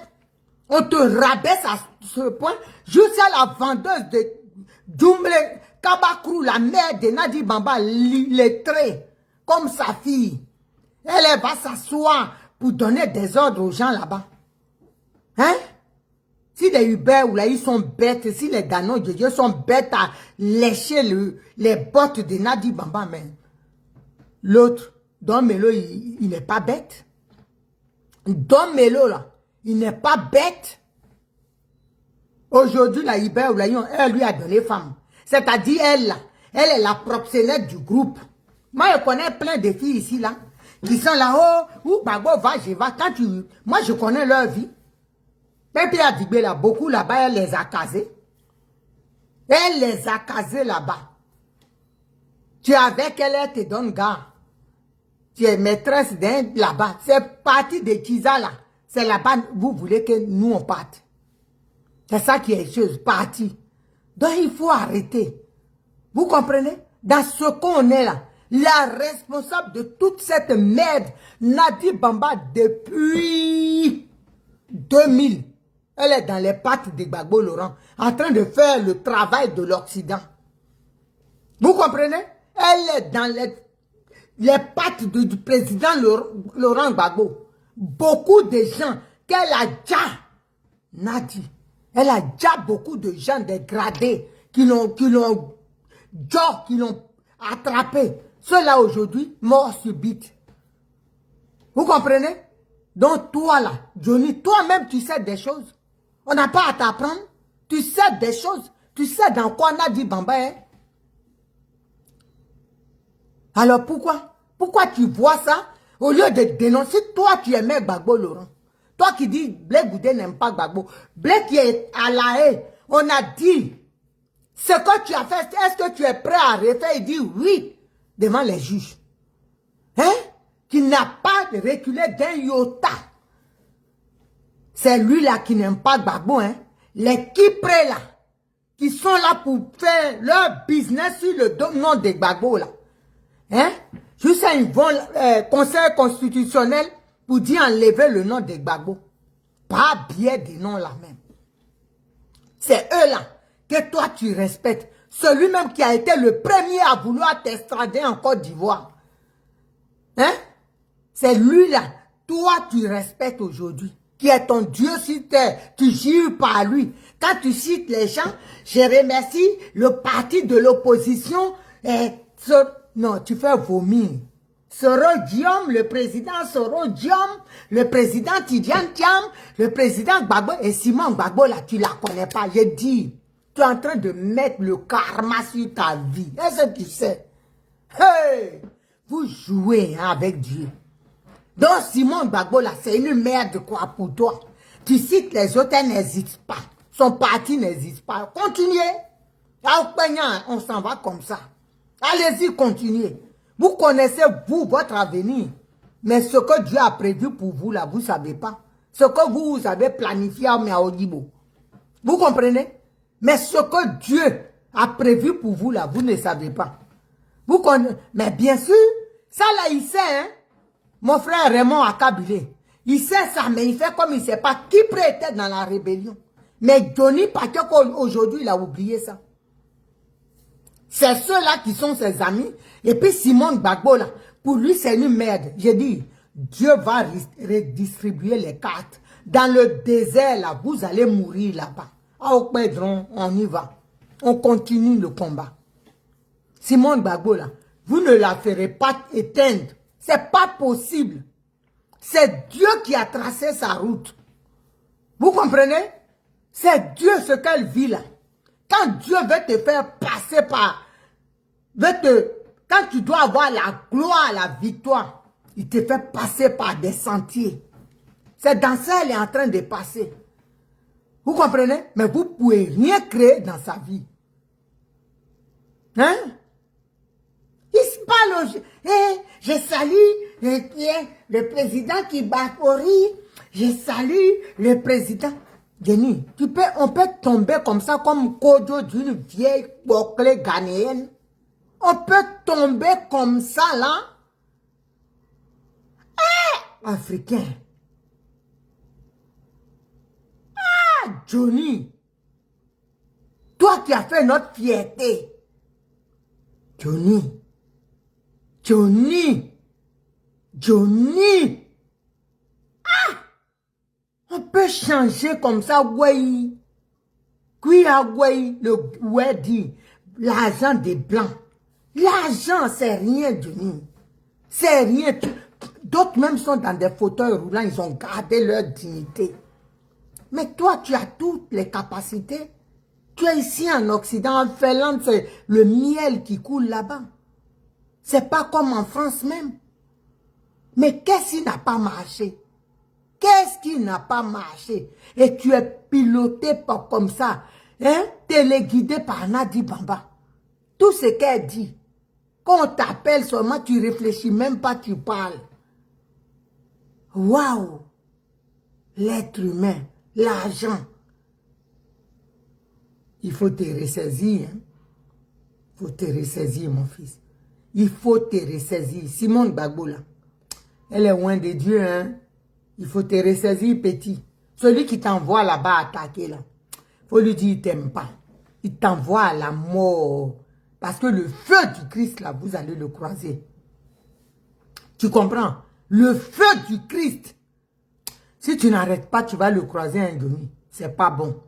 On te rabaisse à ce point jusqu'à la vendeuse de Djumble Kabakrou, la mère de Nadi Bamba, lettrée, comme sa fille. Elle va s'asseoir pour donner des ordres aux gens là-bas. Hein? Si les Uber ou là, ils sont bêtes, si les Danon de Dieu sont bêtes à lécher les bottes de Nadi Bamba, mais l'autre, Don Melo, il n'est pas bête. Don Melo, là, il n'est pas bête. Aujourd'hui, la Uber ou là, elle lui a donné femme. C'est-à-dire, elle est la proxénète du groupe. Moi, je connais plein de filles ici, là, qui sont là-haut, où Gbagbo va, je vais. Moi, je connais leur vie. Pepe a dit, là, beaucoup là-bas, elle les a casés. Elle les a casés là-bas. Tu es avec elle, elle te donne garde. Tu es maîtresse d'un là-bas. C'est parti de Kiza, là. C'est là-bas, vous voulez que nous, on parte. C'est ça qui est chose, parti. Donc, il faut arrêter. Vous comprenez? Dans ce qu'on est là, la responsable de toute cette merde, Nadi Bamba, depuis 2000, elle est dans les pattes de Gbagbo Laurent, en train de faire le travail de l'Occident. Vous comprenez? Elle est dans les pattes du président Laurent Gbagbo. Beaucoup de gens qu'elle a déjà, Nadi, elle a déjà beaucoup de gens dégradés qui l'ont attrapé. Ceux-là aujourd'hui, mort subite. Vous comprenez? Donc toi là, Johnny, toi-même tu sais des choses. On n'a pas à t'apprendre. Tu sais des choses. Tu sais dans quoi Nadi Bamba est. Alors pourquoi? Pourquoi tu vois ça? Au lieu de dénoncer, toi tu aimais Gbagbo Laurent. Toi qui dis Blé Goudé n'aime pas Gbagbo. Blé qui est à la haie. On a dit, ce que tu as fait, est-ce que tu es prêt à refaire? Il dit oui, devant les juges. Hein? Qui n'a pas reculé d'un iota. C'est lui là qui n'aime pas Gbagbo. Hein? Les Kiprés là, qui sont là pour faire leur business sur le nom de Gbagbo là. Hein? Jusqu'à un bon conseil constitutionnel pour dire enlever le nom de Gbagbo. Pas bien des noms là même. C'est eux là que toi tu respectes. Celui-même qui a été le premier à vouloir t'extrader en Côte d'Ivoire. Hein? C'est lui là. Toi tu respectes aujourd'hui. Qui est ton Dieu sur terre. Tu jures par lui. Quand tu cites les gens, je remercie le parti de l'opposition. Non, tu fais vomir. Soro Diom, le président Soro Diom, le président Tidiane Thiam, le président Gbagbo et Simon Gbagbo, là, tu ne la connais pas. J'ai dit, tu es en train de mettre le karma sur ta vie. Est-ce que tu sais? Hey! Vous jouez hein, avec Dieu. Donc Simon Gbagbo, là, c'est une merde quoi pour toi. Tu cites les autres, elle n'hésite pas. Son parti n'hésite pas. Continuez. On s'en va comme ça. Allez-y, continuez. Vous connaissez, vous, votre avenir. Mais ce que Dieu a prévu pour vous, là, vous ne savez pas. Ce que vous avez planifié à Odibo. Vous comprenez? Mais ce que Dieu a prévu pour vous, là, vous ne savez pas. Vous connaissez? Mais bien sûr, ça là, il sait, hein? Mon frère Raymond a Kabilé. Il sait ça, mais il fait comme il ne sait pas qui était dans la rébellion. Mais Johnny Pacheco, aujourd'hui, il a oublié ça. C'est ceux-là qui sont ses amis. Et puis Simon Gbagbo, là, pour lui, c'est une merde. J'ai dit, Dieu va redistribuer les cartes. Dans le désert, là, vous allez mourir là-bas. Ah, au Pedron, on y va. On continue le combat. Simon Gbagbo, là, vous ne la ferez pas éteindre. C'est pas possible. C'est Dieu qui a tracé sa route. Vous comprenez? C'est Dieu ce qu'elle vit là. Quand Dieu veut te faire passer par... quand tu dois avoir la gloire, la victoire, il te fait passer par des sentiers. C'est dans ça qu'elle est en train de passer. Vous comprenez? Mais vous ne pouvez rien créer dans sa vie. Hein? Il se parle je salue le président qui Bakori. Je salue le président. Jenny, on peut tomber comme ça, comme Kodo d'une vieille boucle ghanéenne. On peut tomber comme ça, là. Africain. Ah, Johnny. Toi qui as fait notre fierté. Johnny. Johnny. Johnny. Ah! On peut changer comme ça, ouais. Qui a ouais, le ouais dit, l'argent des blancs. L'argent, c'est rien, Johnny. C'est rien. D'autres même sont dans des fauteuils roulants, ils ont gardé leur dignité. Mais toi, tu as toutes les capacités. Tu es ici en Occident, en Finlande, c'est le miel qui coule là-bas. C'est pas comme en France même. Mais qu'est-ce qui n'a pas marché? Qu'est-ce qui n'a pas marché? Et tu es piloté par comme ça, hein? Téléguidé par Nadi Bamba. Tout ce qu'elle dit, quand on t'appelle seulement, tu réfléchis même pas, tu parles. Waouh! L'être humain, l'argent. Il faut te ressaisir. Hein? Il faut te ressaisir, mon fils. Il faut te ressaisir. Simone Gbagbo, là, elle est loin de Dieu. Hein? Il faut te ressaisir, petit. Celui qui t'envoie là-bas attaquer, là, il faut lui dire, il t'aime pas. Il t'envoie à la mort. Parce que le feu du Christ, là, vous allez le croiser. Tu comprends? Le feu du Christ. Si tu n'arrêtes pas, tu vas le croiser un demi. C'est pas bon.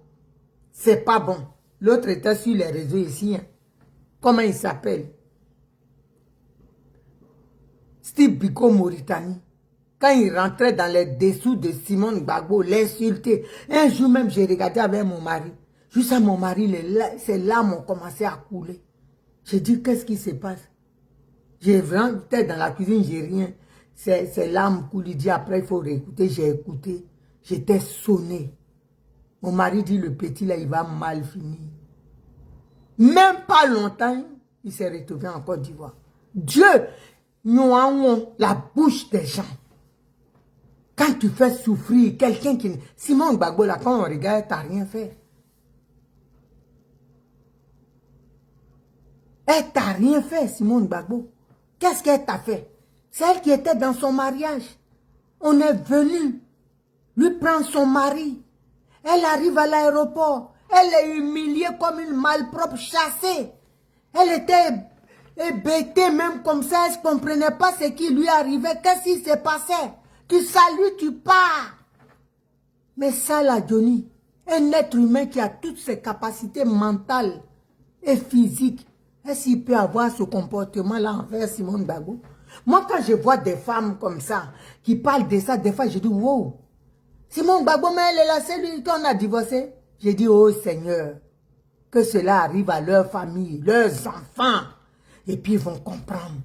C'est pas bon. L'autre était sur les réseaux ici. Hein. Comment il s'appelle? Steve Biko Mauritanie. Quand il rentrait dans les dessous de Simone Gbagbo, l'insulter. Un jour même, j'ai regardé avec mon mari. Juste à mon mari, ses larmes ont commencé à couler. J'ai dit, qu'est-ce qui se passe? J'ai vraiment, peut-être dans la cuisine, j'ai rien. Ses larmes coulent. Il dit, après, il faut réécouter. J'ai écouté. J'étais sonné. Mon mari dit, le petit, là, il va mal finir. Même pas longtemps, il s'est retrouvé en Côte d'Ivoire. Dieu, nous avons la bouche des gens. Quand tu fais souffrir quelqu'un qui... Simone Gbagbo, là, quand on regarde, tu n'as rien fait. Elle t'a rien fait, Simone Gbagbo. Qu'est-ce qu'elle t'a fait? C'est elle qui était dans son mariage. On est venu lui prendre son mari. Elle arrive à l'aéroport. Elle est humiliée comme une malpropre chassée. Elle était hébétée même comme ça. Elle ne comprenait pas ce qui lui arrivait. Qu'est-ce qui s'est passé? Tu salues, tu pars. Mais ça là, Johnny, un être humain qui a toutes ses capacités mentales et physiques, est-ce qu'il peut avoir ce comportement-là envers Simone Gbagbo? Moi, quand je vois des femmes comme ça, qui parlent de ça, des fois, je dis, wow, Simone Gbagbo, mais elle est là, c'est lui qu'on a divorcé. Je dis, oh Seigneur, que cela arrive à leur famille, leurs enfants, et puis ils vont comprendre.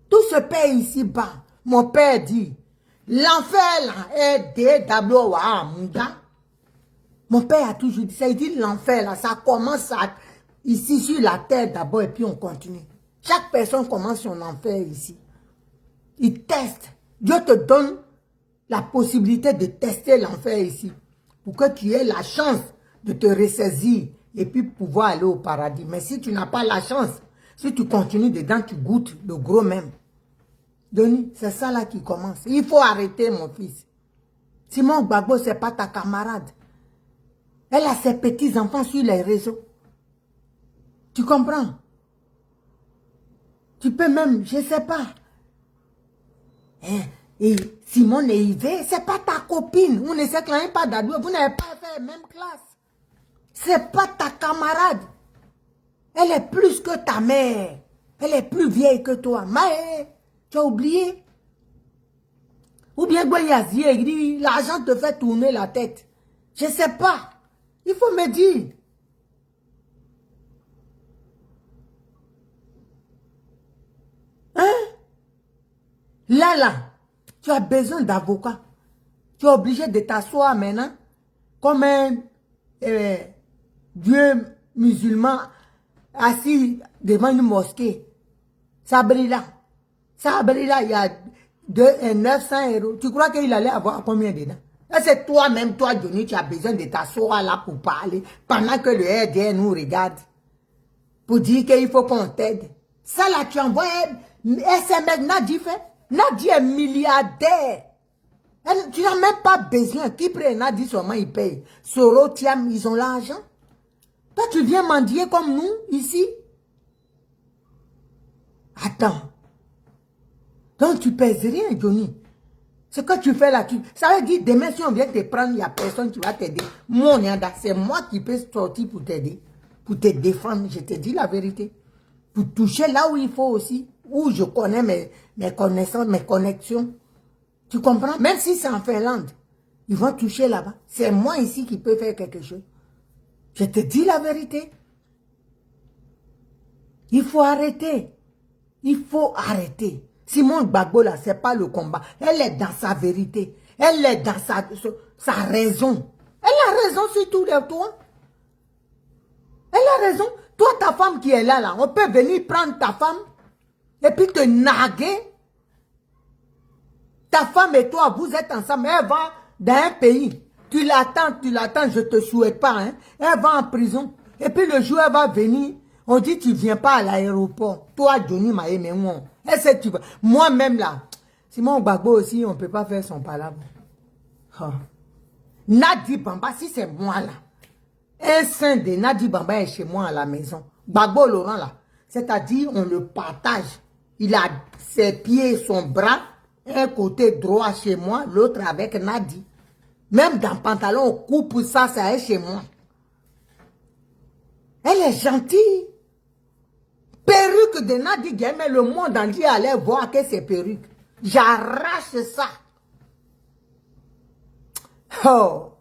Tout se paie ici-bas. Mon père dit, l'enfer là est des tableaux à Mouda. Mon père a toujours dit ça, il dit l'enfer là, ça commence ici sur la terre d'abord et puis on continue. Chaque personne commence son enfer ici. Il teste. Dieu te donne la possibilité de tester l'enfer ici. Pour que tu aies la chance de te ressaisir et puis pouvoir aller au paradis. Mais si tu n'as pas la chance, si tu continues dedans, tu goûtes le gros même. Denis, c'est ça là qui commence. Il faut arrêter, mon fils. Simon Gbagbo, ce n'est pas ta camarade. Elle a ses petits-enfants sur les réseaux. Tu comprends? Tu peux même, je ne sais pas. Et Simone et Yves, ce n'est pas ta copine. Vous ne s'éclairez pas d'adou. Vous n'avez pas fait la même classe. Ce n'est pas ta camarade. Elle est plus que ta mère. Elle est plus vieille que toi. Mais tu as oublié. Ou bien Goyazier, il dit, l'argent te fait tourner la tête. Je ne sais pas. Il faut me dire. Hein? Là, tu as besoin d'avocat. Tu es obligé de t'asseoir maintenant comme un vieux musulman assis devant une mosquée. Sabrina, il y a 900 €. Tu crois qu'il allait avoir combien dedans? C'est toi-même, toi, Johnny, tu as besoin de t'asseoir là pour parler pendant que le RDN nous regarde. Pour dire qu'il faut qu'on t'aide. Ça là, tu envoies SMS, Nadi fait. Nadi est milliardaire. Tu n'as même pas besoin. Qui prend Nadi seulement, il paye. Soro, Tiam, ils ont l'argent. Toi, tu viens mendier comme nous, ici. Attends. Donc, tu pèses rien, Johnny. Ce que tu fais là, ça veut dire, demain, si on vient te prendre, il n'y a personne qui va t'aider. Mon Yanda, c'est moi qui peux sortir pour t'aider. Pour te défendre, je te dis la vérité. Pour toucher là où il faut aussi. Où je connais mes connaissances, mes connexions. Tu comprends? Même si c'est en Finlande, ils vont toucher là-bas. C'est moi ici qui peux faire quelque chose. Je te dis la vérité. Il faut arrêter. Il faut arrêter. Simone Gbagbo là, c'est pas le combat. Elle est dans sa vérité. Elle est dans sa raison. Elle a raison sur tous les toits. Elle a raison. Toi, ta femme qui est là, on peut venir prendre ta femme et puis te narguer. Ta femme et toi, vous êtes ensemble. Elle va dans un pays. Tu l'attends, je ne te souhaite pas. Hein. Elle va en prison. Et puis le jour, elle va venir. On dit, tu ne viens pas à l'aéroport. Toi, Johnny Maé, mais moi. Est-ce que tu vas? Moi-même, là. Simon Gbagbo aussi, on ne peut pas faire son palabre. Oh. Nadi Bamba, si c'est moi, là. Un sein de Nadi Bamba est chez moi à la maison. Gbagbo Laurent, là. C'est-à-dire, on le partage. Il a ses pieds, son bras. Un côté droit chez moi, l'autre avec Nadi. Même dans le pantalon, on coupe ça, ça est chez moi. Elle est gentille. Perruque de Nadi mais le monde entier allait voir que c'est perruque. J'arrache ça. Oh,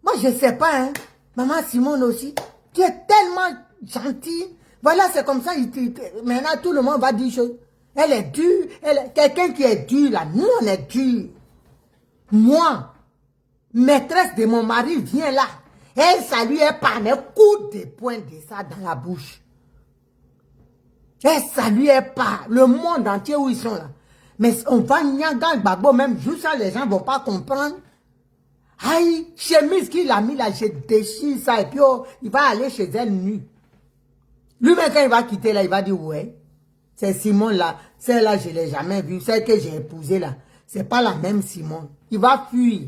moi je sais pas, hein. Maman Simone aussi. Tu es tellement gentille. Voilà, c'est comme ça. Maintenant, tout le monde va dire choses. Elle est dure. Quelqu'un qui est dur, là. Nous, on est dur. Moi, maîtresse de mon mari, vient là. Elle salue, elle parle, elle coupe des points de ça dans la bouche. Elle salue, elle parle. Le monde entier où ils sont là. Mais on va Nyaga Gbagbo, même juste ça, les gens ne vont pas comprendre. Aïe, chemise qu'il a mis là, je déchire ça. Et puis, oh, il va aller chez elle nu. Lui-même, quand il va quitter là, il va dire, ouais, c'est Simon là. Celle-là, je ne l'ai jamais vue. Celle que j'ai épousée là, c'est pas la même Simon. Il va fuir.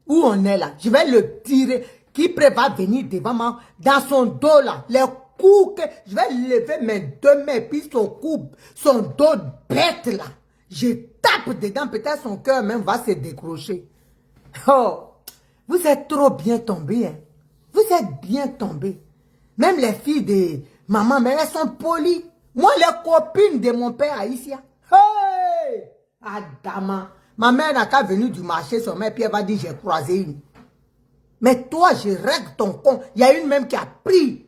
Où on est là? Je vais le tirer. Qui va venir devant moi, dans son dos là, les coups que je vais lever mes deux mains, puis son dos bête là. Je tape dedans, peut-être son cœur même va se décrocher. Oh, vous êtes trop bien tombés. Hein? Vous êtes bien tombés. Même les filles de maman, mais elles sont polies. Moi, les copines de mon père haïtien. Hey! Adama. Ma mère n'a qu'à venir du marché sur mes pieds, elle va dire j'ai croisé une. Mais toi, je règle ton con. Il y a une même qui a pris.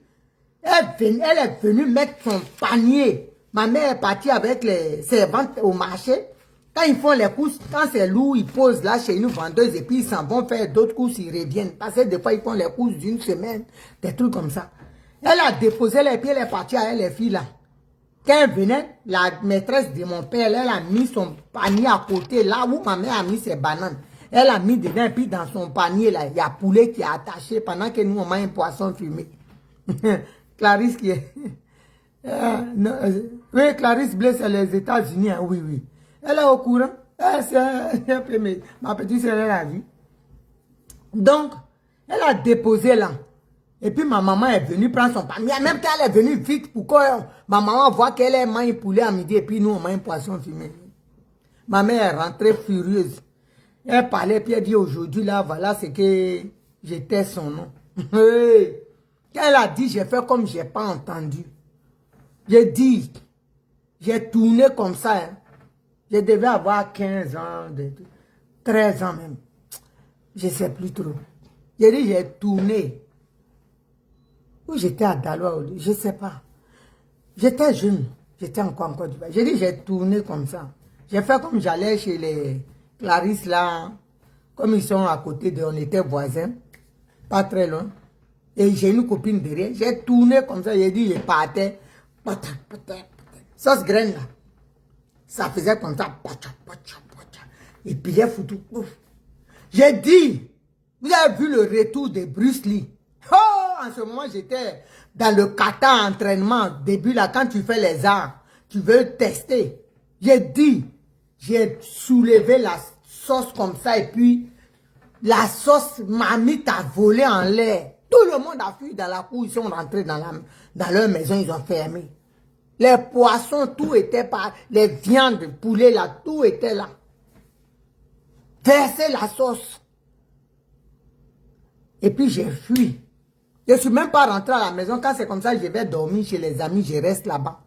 Elle est venue mettre son panier. Ma mère est partie avec les servantes au marché. Quand ils font les courses, quand c'est lourd, ils posent là chez une vendeuse et puis ils s'en vont faire d'autres courses, ils reviennent. Parce que des fois, ils font les courses d'une semaine, des trucs comme ça. Elle a déposé les pieds, elle est partie avec les filles là. Quand elle venait, la maîtresse de mon père, elle a mis son panier à côté, là où ma mère a mis ses bananes. Elle a mis dedans, et puis dans son panier, là, il y a poulet qui est attaché pendant que nous, on mange un poisson fumé. Clarisse qui est... non, oui, Clarisse Blesse, c'est les États-Unis, hein, oui, oui. Elle est au courant. Ma petite sœur, elle a vu. Donc, elle a déposé là. Et puis ma maman est venue prendre son panier. Même quand elle est venue vite pour que ma maman voit qu'elle mange poulet à midi et puis nous on mange poisson fumé. Ma mère est rentrée furieuse. Elle parlait puis elle dit aujourd'hui là, voilà ce que j'étais son nom. Quand elle a dit, j'ai fait comme j'ai pas entendu. J'ai dit, j'ai tourné comme ça. Hein. Je devais avoir 15 ans, 13 ans même. Je ne sais plus trop. J'ai dit, j'ai tourné. Où j'étais à Daloa, je ne sais pas. J'étais jeune. J'étais encore en Côte d'Ivoire. J'ai dit, j'ai tourné comme ça. J'ai fait comme j'allais chez les Clarisse là. Comme ils sont à côté de, on était voisins. Pas très loin. Et j'ai une copine derrière. J'ai tourné comme ça. J'ai dit, je partais. Sauce graine là. Ça faisait comme ça. Et puis j'ai foutu. J'ai dit, vous avez vu le retour de Bruce Lee. Oh, en ce moment, j'étais dans le kata entraînement. Début là, quand tu fais les arts, tu veux tester. J'ai dit, j'ai soulevé la sauce comme ça et puis la sauce m'a mis à voler en l'air. Tout le monde a fui dans la cour, ils sont rentrés dans leur maison, ils ont fermé. Les poissons, tout était par les viandes, poulet là, tout était là. Verser la sauce. Et puis j'ai fui. Je ne suis même pas rentré à la maison. Quand c'est comme ça, je vais dormir chez les amis, je reste là-bas.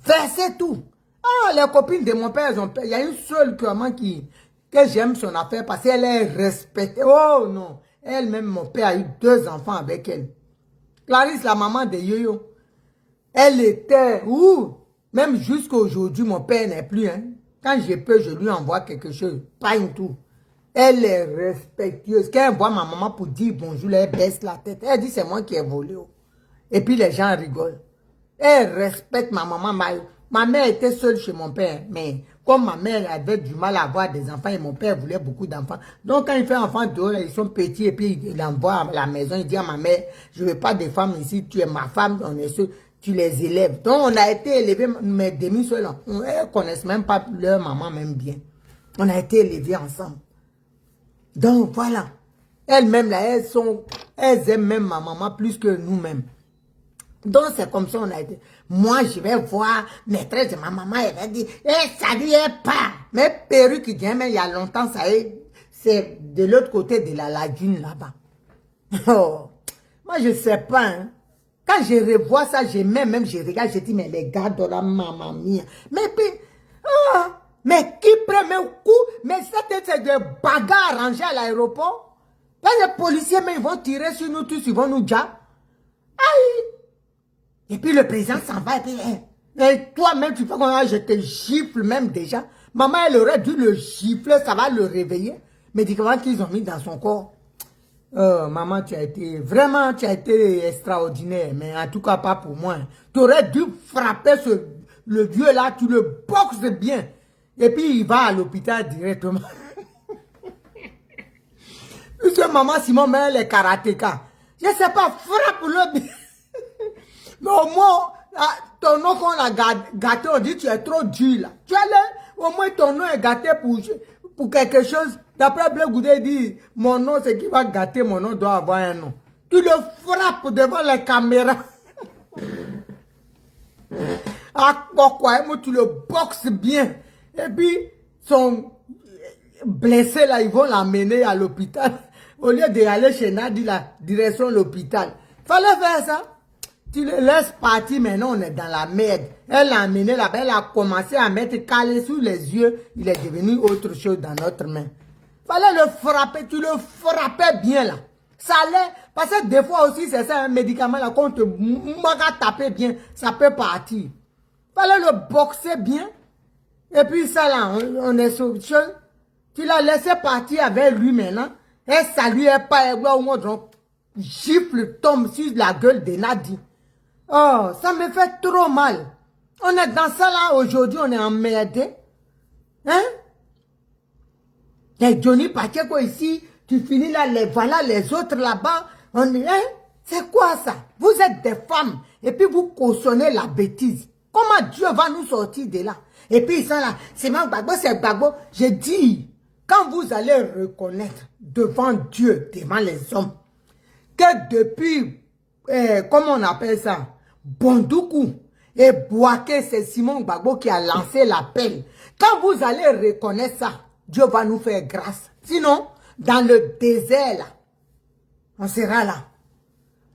Verser tout. Ah, les copines de mon père, il y a une seule que j'aime son affaire parce qu'elle est respectée. Oh non. Elle-même, mon père a eu 2 enfants avec elle. Clarisse, la maman de Yo-Yo. Elle était où? Même jusqu'à aujourd'hui, mon père n'est plus. Hein. Quand je peux, je lui envoie quelque chose. Pas une tout. Elle est respectueuse. Quand elle voit ma maman pour dire bonjour, elle baisse la tête. Elle dit c'est moi qui ai volé. Et puis les gens rigolent. Elle respecte ma maman. Ma mère était seule chez mon père. Mais comme ma mère avait du mal à avoir des enfants et mon père voulait beaucoup d'enfants. Donc quand il fait enfant dehors, ils sont petits et puis il envoie à la maison. Il dit à ma mère, je ne veux pas de femmes ici. Tu es ma femme, on est sûr. Tu les élèves. Donc on a été élevés, mes demi-soeurs, elles ne connaissent même pas leur maman même bien. On a été élevés ensemble. Donc voilà, elles-mêmes là, elles aiment même ma maman plus que nous-mêmes. Donc c'est comme ça on a été. Moi je vais voir maîtresse de ma maman, elle va dire, ça lui est pas. Mes perruques qui viennent, mais il y a longtemps, c'est de l'autre côté de la lagune là-bas. Oh, moi je sais pas. Hein. Quand je revois ça, je regarde, je dis, mais les gars de la maman mia. Mais puis, mais qui prend mes coups? Mais c'est des bagarres arrangées à l'aéroport. Les policiers, mais ils vont tirer sur nous tous, ils vont nous dire. Aïe! Et puis le président s'en va, et puis, et toi-même, tu fais comme ça, je te gifle même déjà. Maman, elle aurait dû le gifler, ça va le réveiller. Médicaments qu'ils ont mis dans son corps. Maman, tu as été extraordinaire, mais en tout cas pas pour moi. Tu aurais dû frapper le vieux là, tu le boxes bien. Et puis il va à l'hôpital directement. Monsieur maman Simon, mais elle est karatéka. Je sais pas, frappe-le bien. Mais au moins, ton nom qu'on a gâté, on dit tu es trop dur là. Tu as au moins ton nom est gâté pour quelque chose. D'après Blé Goudé dit, mon nom, c'est qui va gâter mon nom doit avoir un nom. Tu le frappes devant les caméras. Ah, pourquoi? Tu le boxes bien. Et puis, son blessé là, ils vont l'amener à l'hôpital. Au lieu d'aller chez Nadi, la direction de l'hôpital. Fallait faire ça. Tu le laisses partir, maintenant on est dans la merde. Elle l'a amené là-bas, elle a commencé à mettre calé sous les yeux. Il est devenu autre chose dans notre main. Fallait le frapper, tu le frappais bien là. Ça allait, parce que des fois aussi c'est ça un médicament là, qu'on te taper bien, ça peut partir. Fallait le boxer bien. Et puis ça là, on est sur chose. Tu l'as laissé partir avec lui maintenant. Et ça lui est pas au moins donc gifle tombe sur la gueule de Nadi. Oh, ça me fait trop mal. On est dans ça là, aujourd'hui, on est emmerdé. Hein? Et Johnny Pacheco ici, tu finis là, voilà les autres là-bas. On est, hein? C'est quoi ça? Vous êtes des femmes et puis vous cautionnez la bêtise. Comment Dieu va nous sortir de là? Et puis ils sont là, c'est Gbagbo, c'est Gbagbo. J'ai dit, quand vous allez reconnaître devant Dieu, devant les hommes, que depuis, comment on appelle ça, Bondoukou et Bouaké, c'est Simon Gbagbo qui a lancé l'appel. Quand vous allez reconnaître ça, Dieu va nous faire grâce. Sinon, dans le désert là, on sera là.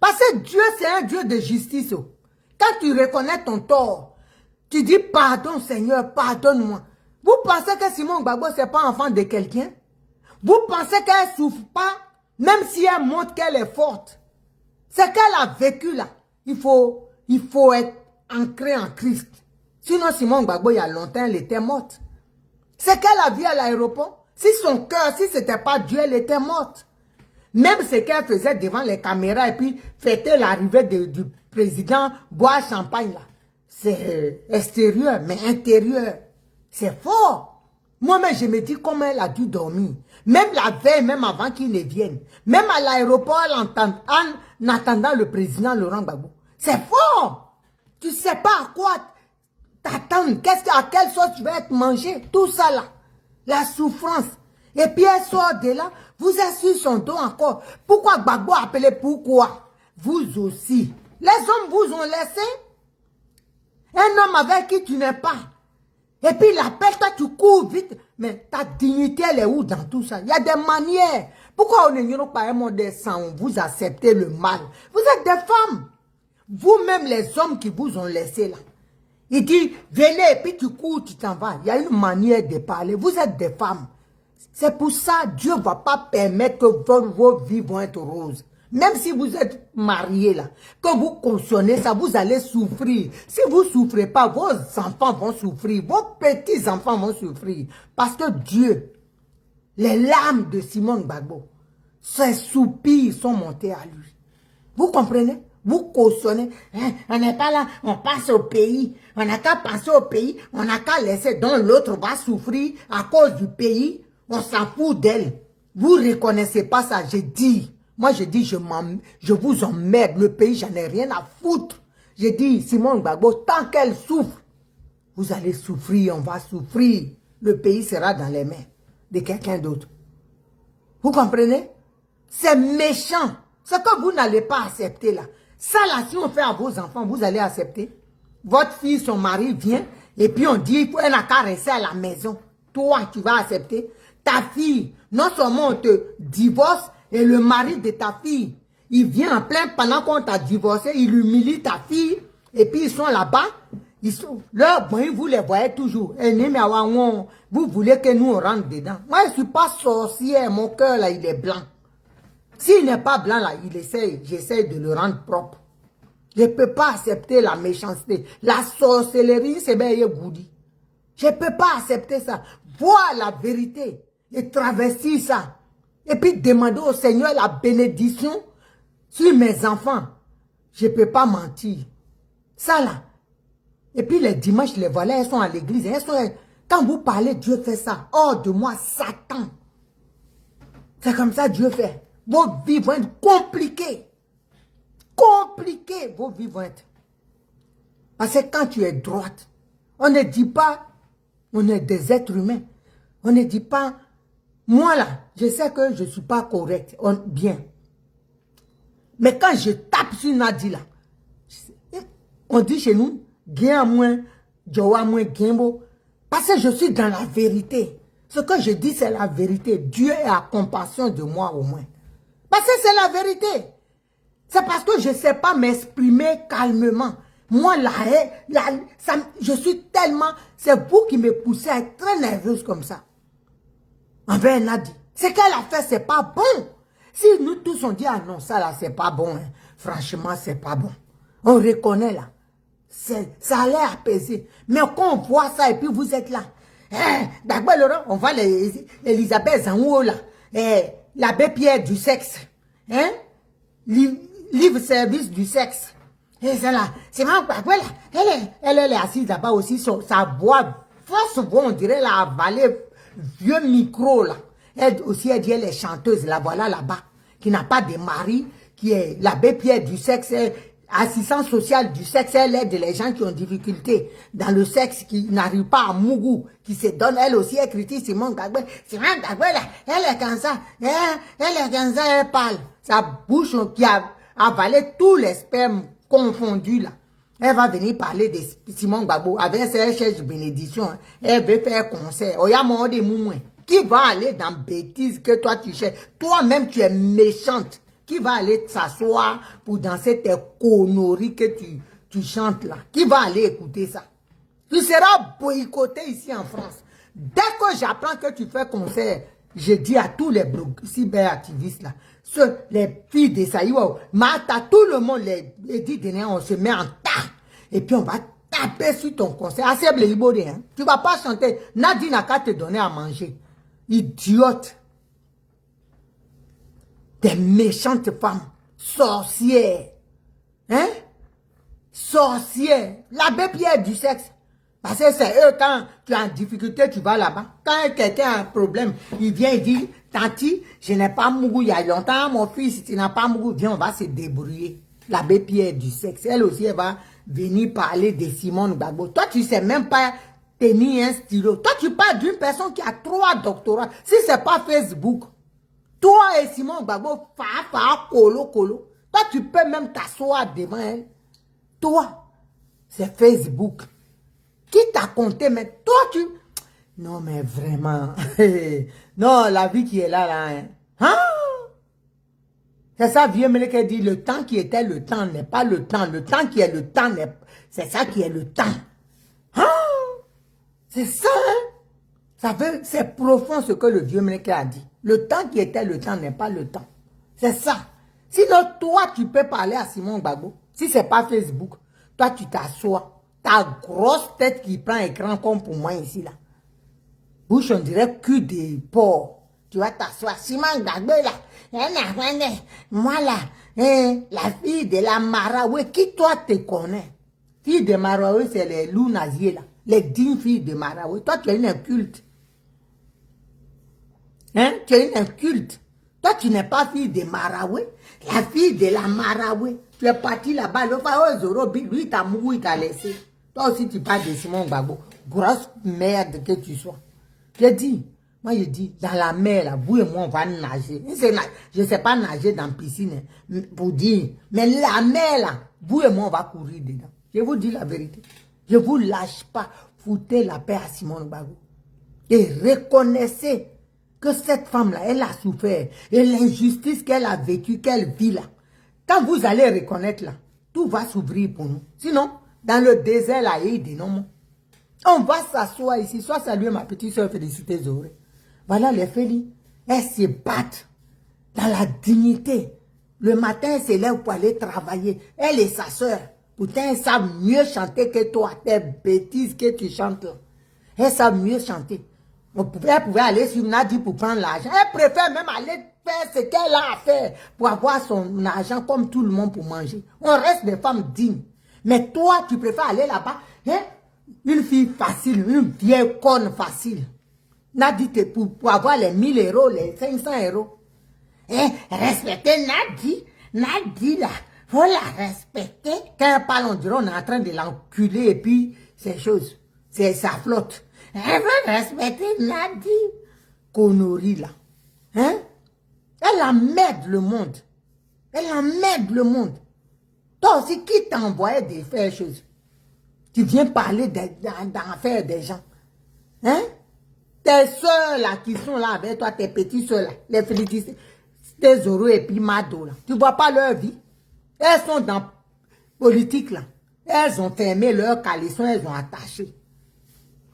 Parce que Dieu, c'est un Dieu de justice. Quand tu reconnais ton tort, tu dis pardon Seigneur, pardonne-moi. Vous pensez que Simon Gbagbo, c'est pas enfant de quelqu'un? Vous pensez qu'elle ne souffre pas, même si elle montre qu'elle est forte? C'est qu'elle a vécu là. Il faut être ancré en Christ. Sinon, Simon Gbagbo, il y a longtemps, elle était morte. C'est qu'elle a vu à l'aéroport. Si son cœur, si ce n'était pas Dieu, elle était morte. Même ce qu'elle faisait devant les caméras et puis fêter l'arrivée du président, boire champagne là. C'est extérieur, mais intérieur. C'est fort. Moi-même, je me dis comment elle a dû dormir. Même la veille, même avant qu'il ne vienne. Même à l'aéroport, en attendant le président Laurent Gbagbo. C'est fort. Tu ne sais pas à quoi t'attendre. À quelle sauce tu vas être mangé. Tout ça là. La souffrance. Et puis elle sort de là. Vous êtes sur son dos encore. Pourquoi Gbagbo a appelé pourquoi? Vous aussi. Les hommes vous ont laissé. Un homme avec qui tu n'es pas. Et puis il appelle, toi tu cours vite. Mais ta dignité, elle est où dans tout ça? Il y a des manières. Pourquoi on n'est pas un monde sans vous acceptez le mal? Vous êtes des femmes. Vous-même les hommes qui vous ont laissé là. Il dit, venez, et puis tu cours, tu t'en vas. Il y a une manière de parler. Vous êtes des femmes. C'est pour ça Dieu ne va pas permettre que vos vies vont être roses. Même si vous êtes mariés là, que vous cautionnez ça, vous allez souffrir. Si vous ne souffrez pas, vos enfants vont souffrir. Vos petits-enfants vont souffrir. Parce que Dieu, les larmes de Simon Gbagbo, ses soupirs sont montés à lui. Vous comprenez? Vous cautionnez. Hein, on n'est pas là, on passe au pays. On n'a qu'à passer au pays. On n'a qu'à laisser. Donc l'autre va souffrir à cause du pays. On s'en fout d'elle. Vous ne reconnaissez pas ça. Je dis. Moi, je dis, je vous emmerde. Le pays, j'en ai rien à foutre. Je dis, Simon Gbagbo, tant qu'elle souffre, vous allez souffrir, on va souffrir. Le pays sera dans les mains de quelqu'un d'autre. Vous comprenez? C'est méchant. Ce que vous n'allez pas accepter là. Ça là, si on fait à vos enfants, vous allez accepter. Votre fille, son mari vient, et puis on dit, elle n'a qu'à rester à la maison. Toi, tu vas accepter. Ta fille, non seulement on te divorce, et le mari de ta fille, il vient en plein pendant qu'on t'a divorcé, il humilie ta fille, et puis ils sont là-bas, vous les voyez toujours. Vous voulez que nous on rentre dedans. Moi, je ne suis pas sorcière, mon cœur là, il est blanc. S'il n'est pas blanc là, j'essaie de le rendre propre. Je ne peux pas accepter la méchanceté. La sorcellerie, c'est bien goudi. Je ne peux pas accepter ça. Voir la vérité et travestir ça. Et puis demander au Seigneur la bénédiction sur mes enfants. Je ne peux pas mentir. Ça là. Et puis les dimanches, les voilà, elles sont à l'église. Quand vous parlez, Dieu fait ça. Hors de moi, Satan. C'est comme ça Dieu fait. Vos vies vont être compliquées. Compliquées, vos vies vont être. Parce que quand tu es droite, on ne dit pas, on est des êtres humains. On ne dit pas, moi là, je sais que je ne suis pas correct, bien. Mais quand je tape sur Nadi là, on dit chez nous, gain moins, joa moins, gainbo. Parce que je suis dans la vérité. Ce que je dis, c'est la vérité. Dieu a compassion de moi au moins. Parce que c'est la vérité. C'est parce que je ne sais pas m'exprimer calmement. Moi, je suis tellement... C'est vous qui me poussez à être très nerveuse comme ça. Envers Nadi. Ce qu'elle a fait, c'est pas bon. Si nous tous on dit, ah non, ça là, c'est pas bon. Hein. Franchement, c'est pas bon. On reconnaît là. Ça a l'air apaisé. Mais quand on voit ça et puis vous êtes là. D'abord, Laurent, on voit Elisabeth Zanouo là. L'abbé Pierre du sexe. Hein? Livre service du sexe. Et c'est là, c'est ma voilà. Elle est assise là-bas aussi, sa voix, souvent on dirait la avalé, vieux micro là. Elle aussi, elle dit, elle est chanteuse, la voilà là-bas, qui n'a pas de mari, qui est l'abbé Pierre du sexe, assistante sociale du sexe, elle aide les gens qui ont difficulté dans le sexe, qui n'arrivent pas à Mougou, qui se donne, elle aussi, elle critique Simone Gbagbo. Simone Gbagbo là, elle est comme ça, elle est comme ça, elle parle. Sa bouche qui a avalé tous les spermes confondus là. Elle va venir parler de Simone Gbagbo avec ses cherche bénédiction. Hein. Elle veut faire concert. Oh, y a mon de moumouen. Qui va aller dans bêtises que toi tu cherches? Toi-même tu es méchante. Qui va aller s'asseoir pour danser tes conneries que tu chantes là? Qui va aller écouter ça? Tu seras boycotté ici en France. Dès que j'apprends que tu fais concert, je dis à tous les cyberactivistes là, les filles de Saïwa, Mata, tout le monde, les dit on se met en tas. Et puis on va taper sur ton concert. Assez blébodé, hein. Tu vas pas chanter. Nadine n'a qu'à te donner à manger. Idiote. Des méchantes femmes. Sorcières. Hein? Sorcières. L'abbé Pierre du sexe. Parce que c'est eux, quand tu as une difficulté, tu vas là-bas. Quand quelqu'un a un problème, il vient et dit, Tanti, je n'ai pas mougou il y a longtemps, mon fils, si tu n'as pas mougou, viens, on va se débrouiller. L'abbé Pierre du sexe, elle aussi, elle va venir parler de Simone Gbagbo. Toi, tu ne sais même pas tenir un stylo. Toi, tu parles d'une personne qui a 3 doctorats. Si ce n'est pas Facebook, toi et Simone Gbagbo, colo. Toi, tu peux même t'asseoir devant elle. Toi, c'est Facebook. Qui t'a compté, mais toi, tu... Non, mais vraiment. Non, la vie qui est là, hein. Hein? C'est ça, vieux Mélé qui dit, le temps qui était le temps n'est pas le temps. Le temps qui est le temps, c'est ça qui est le temps. Hein? C'est ça, hein? C'est profond ce que le vieux Mélé a dit. Le temps qui était le temps n'est pas le temps. C'est ça. Sinon, toi, tu peux parler à Simone Gbagbo. Si ce n'est pas Facebook, toi, tu t'assois. Ta grosse tête qui prend écran comme pour moi ici, là. Bouche, on dirait cul de porc. Tu vas t'asseoir. Simone Gbagbo, là. Moi, là, la fille de la Maraoué, qui toi te connais? Fille de Maraoué, c'est les loups naziers, là. Les dignes filles de Maraoué. Toi, tu es une inculte. Hein? Tu es une inculte. Toi, tu n'es pas fille de Maraoué. La fille de la Maraoué. Tu es parti là-bas. Le frère Zoro, lui, t'a mouru, il t'a laissé. Toi aussi, tu parles de Simone Gbagbo. Grosse merde que tu sois. Je dis, moi, je dis, dans la mer, là, vous et moi, on va nager. Je ne sais pas nager dans la piscine, pour dire. Mais la mer, là, vous et moi, on va courir dedans. Je vous dis la vérité. Je ne vous lâche pas. Foutez la paix à Simone Gbagbo. Et reconnaissez que cette femme-là, elle a souffert. Et l'injustice qu'elle a vécue, qu'elle vit là. Quand vous allez reconnaître là, tout va s'ouvrir pour nous. Sinon, dans le désert, là, il y a des noms. On va s'asseoir ici. Soit saluer ma petite soeur Félicité Zoré. Voilà les Féli. Elles se battent dans la dignité. Le matin, elle se lève pour aller travailler. Elle et sa soeur. Pourtant, elles savent mieux chanter que toi. Tes bêtises que tu chantes là. Elles savent mieux chanter. Elle pouvait aller sur Nadi pour prendre l'argent. Elle préfère même aller faire ce qu'elle a à faire pour avoir son argent comme tout le monde pour manger. On reste des femmes dignes. Mais toi, tu préfères aller là-bas. Hein? Une fille facile, une vieille conne facile. Nadi, pour avoir les 1000 euros, les 500 euros. Hein? Respectez Nadi. Nadi, là, faut la respecter. Quand elle parle, on dirait on est en train de l'enculer et puis ces choses. Ça flotte. Elle veut respecter Nadi. Connerie, là. Hein? Elle emmerde le monde. Elle emmerde le monde. Toi aussi, qui t'a envoyé de faire des choses? Tu viens parler d'en faire des gens. Hein? Tes soeurs là qui sont là avec toi, tes petites soeurs là, les Félicité, tes Zoro et puis Mado là. Tu vois pas leur vie? Elles sont dans politique là. Elles ont fermé leur caleçon, elles ont attaché.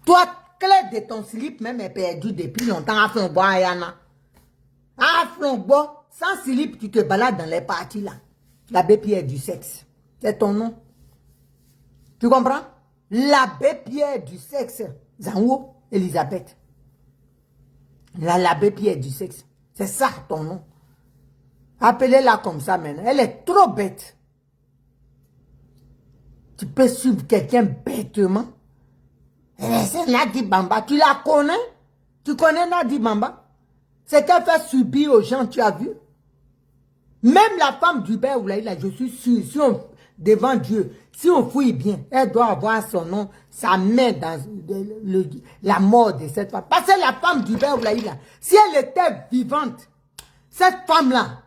Toi, clé de ton slip même est perdu depuis longtemps à Flombo Ayana. À Flombo, sans slip, tu te balades dans les parties là. L'abbé Pierre du sexe. C'est ton nom. Tu comprends? L'abbé Pierre du sexe. Zanwo, Elisabeth. L'abbé Pierre du sexe. C'est ça ton nom. Appelez-la comme ça maintenant. Elle est trop bête. Tu peux suivre quelqu'un bêtement. C'est Nadi Bamba. Tu la connais? Tu connais Nadi Bamba? C'est qu'elle fait subir aux gens, tu as vu? Même la femme du père Oulaïla, je suis sûr, si devant Dieu, si on fouille bien, elle doit avoir son nom, sa main dans la mort de cette femme. Parce que la femme du père Oulaïla, si elle était vivante, cette femme-là,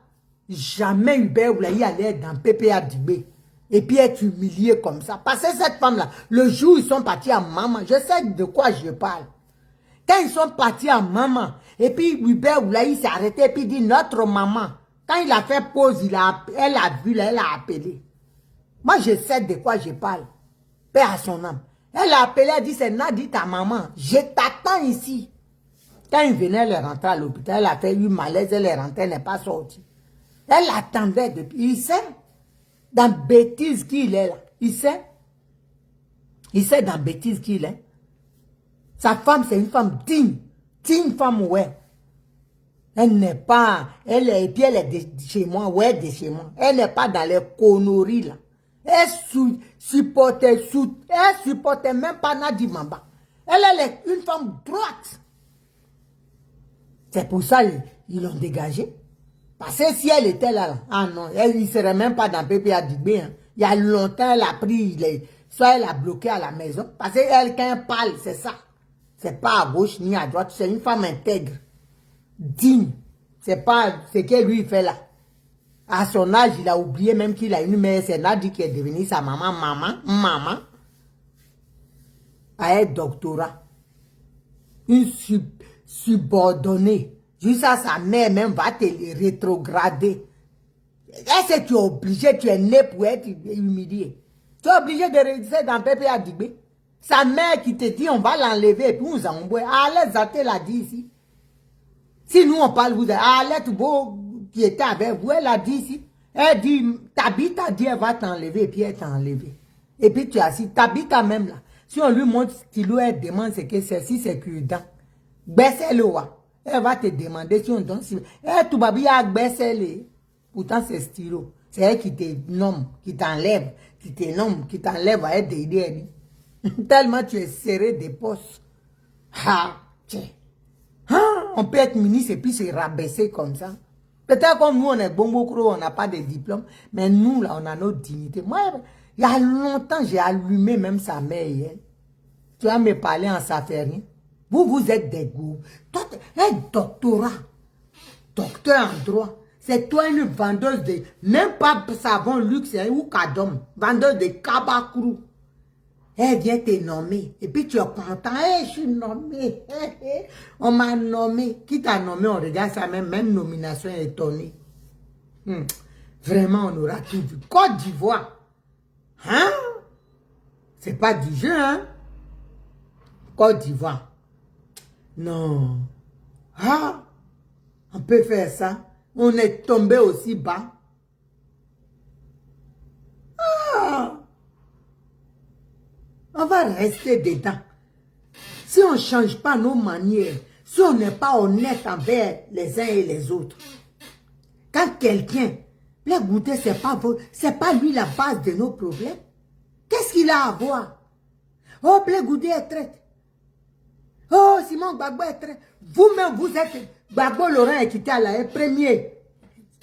jamais Hubert Oulaï allait être dans PPA Dibé et puis être humiliée comme ça. Parce que cette femme-là, le jour où ils sont partis à maman, je sais de quoi je parle. Quand ils sont partis à maman, et puis Hubert Oulaï s'est arrêté et puis dit notre maman. Quand il a fait pause, elle a vu, elle a appelé. Moi, je sais de quoi je parle. Paix à son âme. Elle a appelé, elle a dit, c'est Nadi ta maman. Je t'attends ici. Quand il venait, elle est rentrée à l'hôpital, elle a fait une malaise, elle est rentrée, elle n'est pas sortie. Elle attendait depuis. Il sait dans bêtise qu'il est là. Il sait. Il sait dans bêtise qu'il est. Sa femme, c'est une femme digne. Digne femme, ouais. Elle n'est pas, et puis elle est de chez moi, ouais, de chez moi. Elle n'est pas dans les conneries là. Elle supportait même pas Nadi Bamba. Elle est une femme droite. C'est pour ça qu'ils l'ont dégagée. Parce que si elle était là, ah non, elle ne serait même pas dans PPA Dibé. Hein. Il y a longtemps, elle a pris, soit elle a bloqué à la maison. Parce qu'elle, quand elle parle, c'est ça. C'est pas à gauche ni à droite, c'est une femme intègre. Digne. C'est pas ce que lui fait là. À son âge, il a oublié même qu'il a une mère. C'est Nadi qui est devenue sa maman. À être doctorat. Une subordonnée. Juste à sa mère même va te rétrograder. Est-ce que tu es obligé, tu es né pour être humilié? Tu es obligé de rester dans PPA Dibé. Sa mère qui te dit on va l'enlever et puis nous allons boire. Allez, Zate l'a dit ici. Si nous on parle, vous êtes Alette Beau qui était avec vous, elle a dit ici. Elle dit, Tabita dit elle va t'enlever et puis elle t'a enlevé. Et puis tu as assis, Tabita même là. Si on lui montre stylo, elle demande ce que c'est, si c'est cure-dent. Baissez-le, elle va te demander si on donne. Elle tout babi a baissé. Pourtant c'est stylo. C'est elle qui te nomme, qui t'enlève, qui te nomme, qui t'enlève à être d'aider. Tellement tu es serré des postes. Ah, tiens. Ah, on peut être ministre et puis se rabaisser comme ça. Peut-être comme nous, on est bon on n'a pas de diplôme, mais nous, là, on a notre dignité. Moi, il y a longtemps, j'ai allumé même sa mère hier. Tu vas me parler en safari. Vous êtes des goûts. Toi, un doctorat, docteur en droit, c'est toi une vendeuse de, même pas savon luxe ou cadom, vendeuse de kabakrou. Elle vient te nommer. Et puis tu es content. Hey, je suis nommé. On m'a nommé. Qui t'a nommé? On regarde ça même nomination étonnée. Vraiment, on aura tout vu. Côte d'Ivoire. Hein? C'est pas du jeu, hein? Côte d'Ivoire. Non. Ah! On peut faire ça. On est tombé aussi bas. Ah! On va rester dedans. Si on ne change pas nos manières, si on n'est pas honnête envers les uns et les autres, quand quelqu'un, Blé Goudé, c'est pas lui la base de nos problèmes. Qu'est-ce qu'il a à voir? Oh, Blé Goudé est traite. Oh, Simon Gbagbo est traite. Vous-même, vous êtes Gbagbo Laurent est quitté à la premier.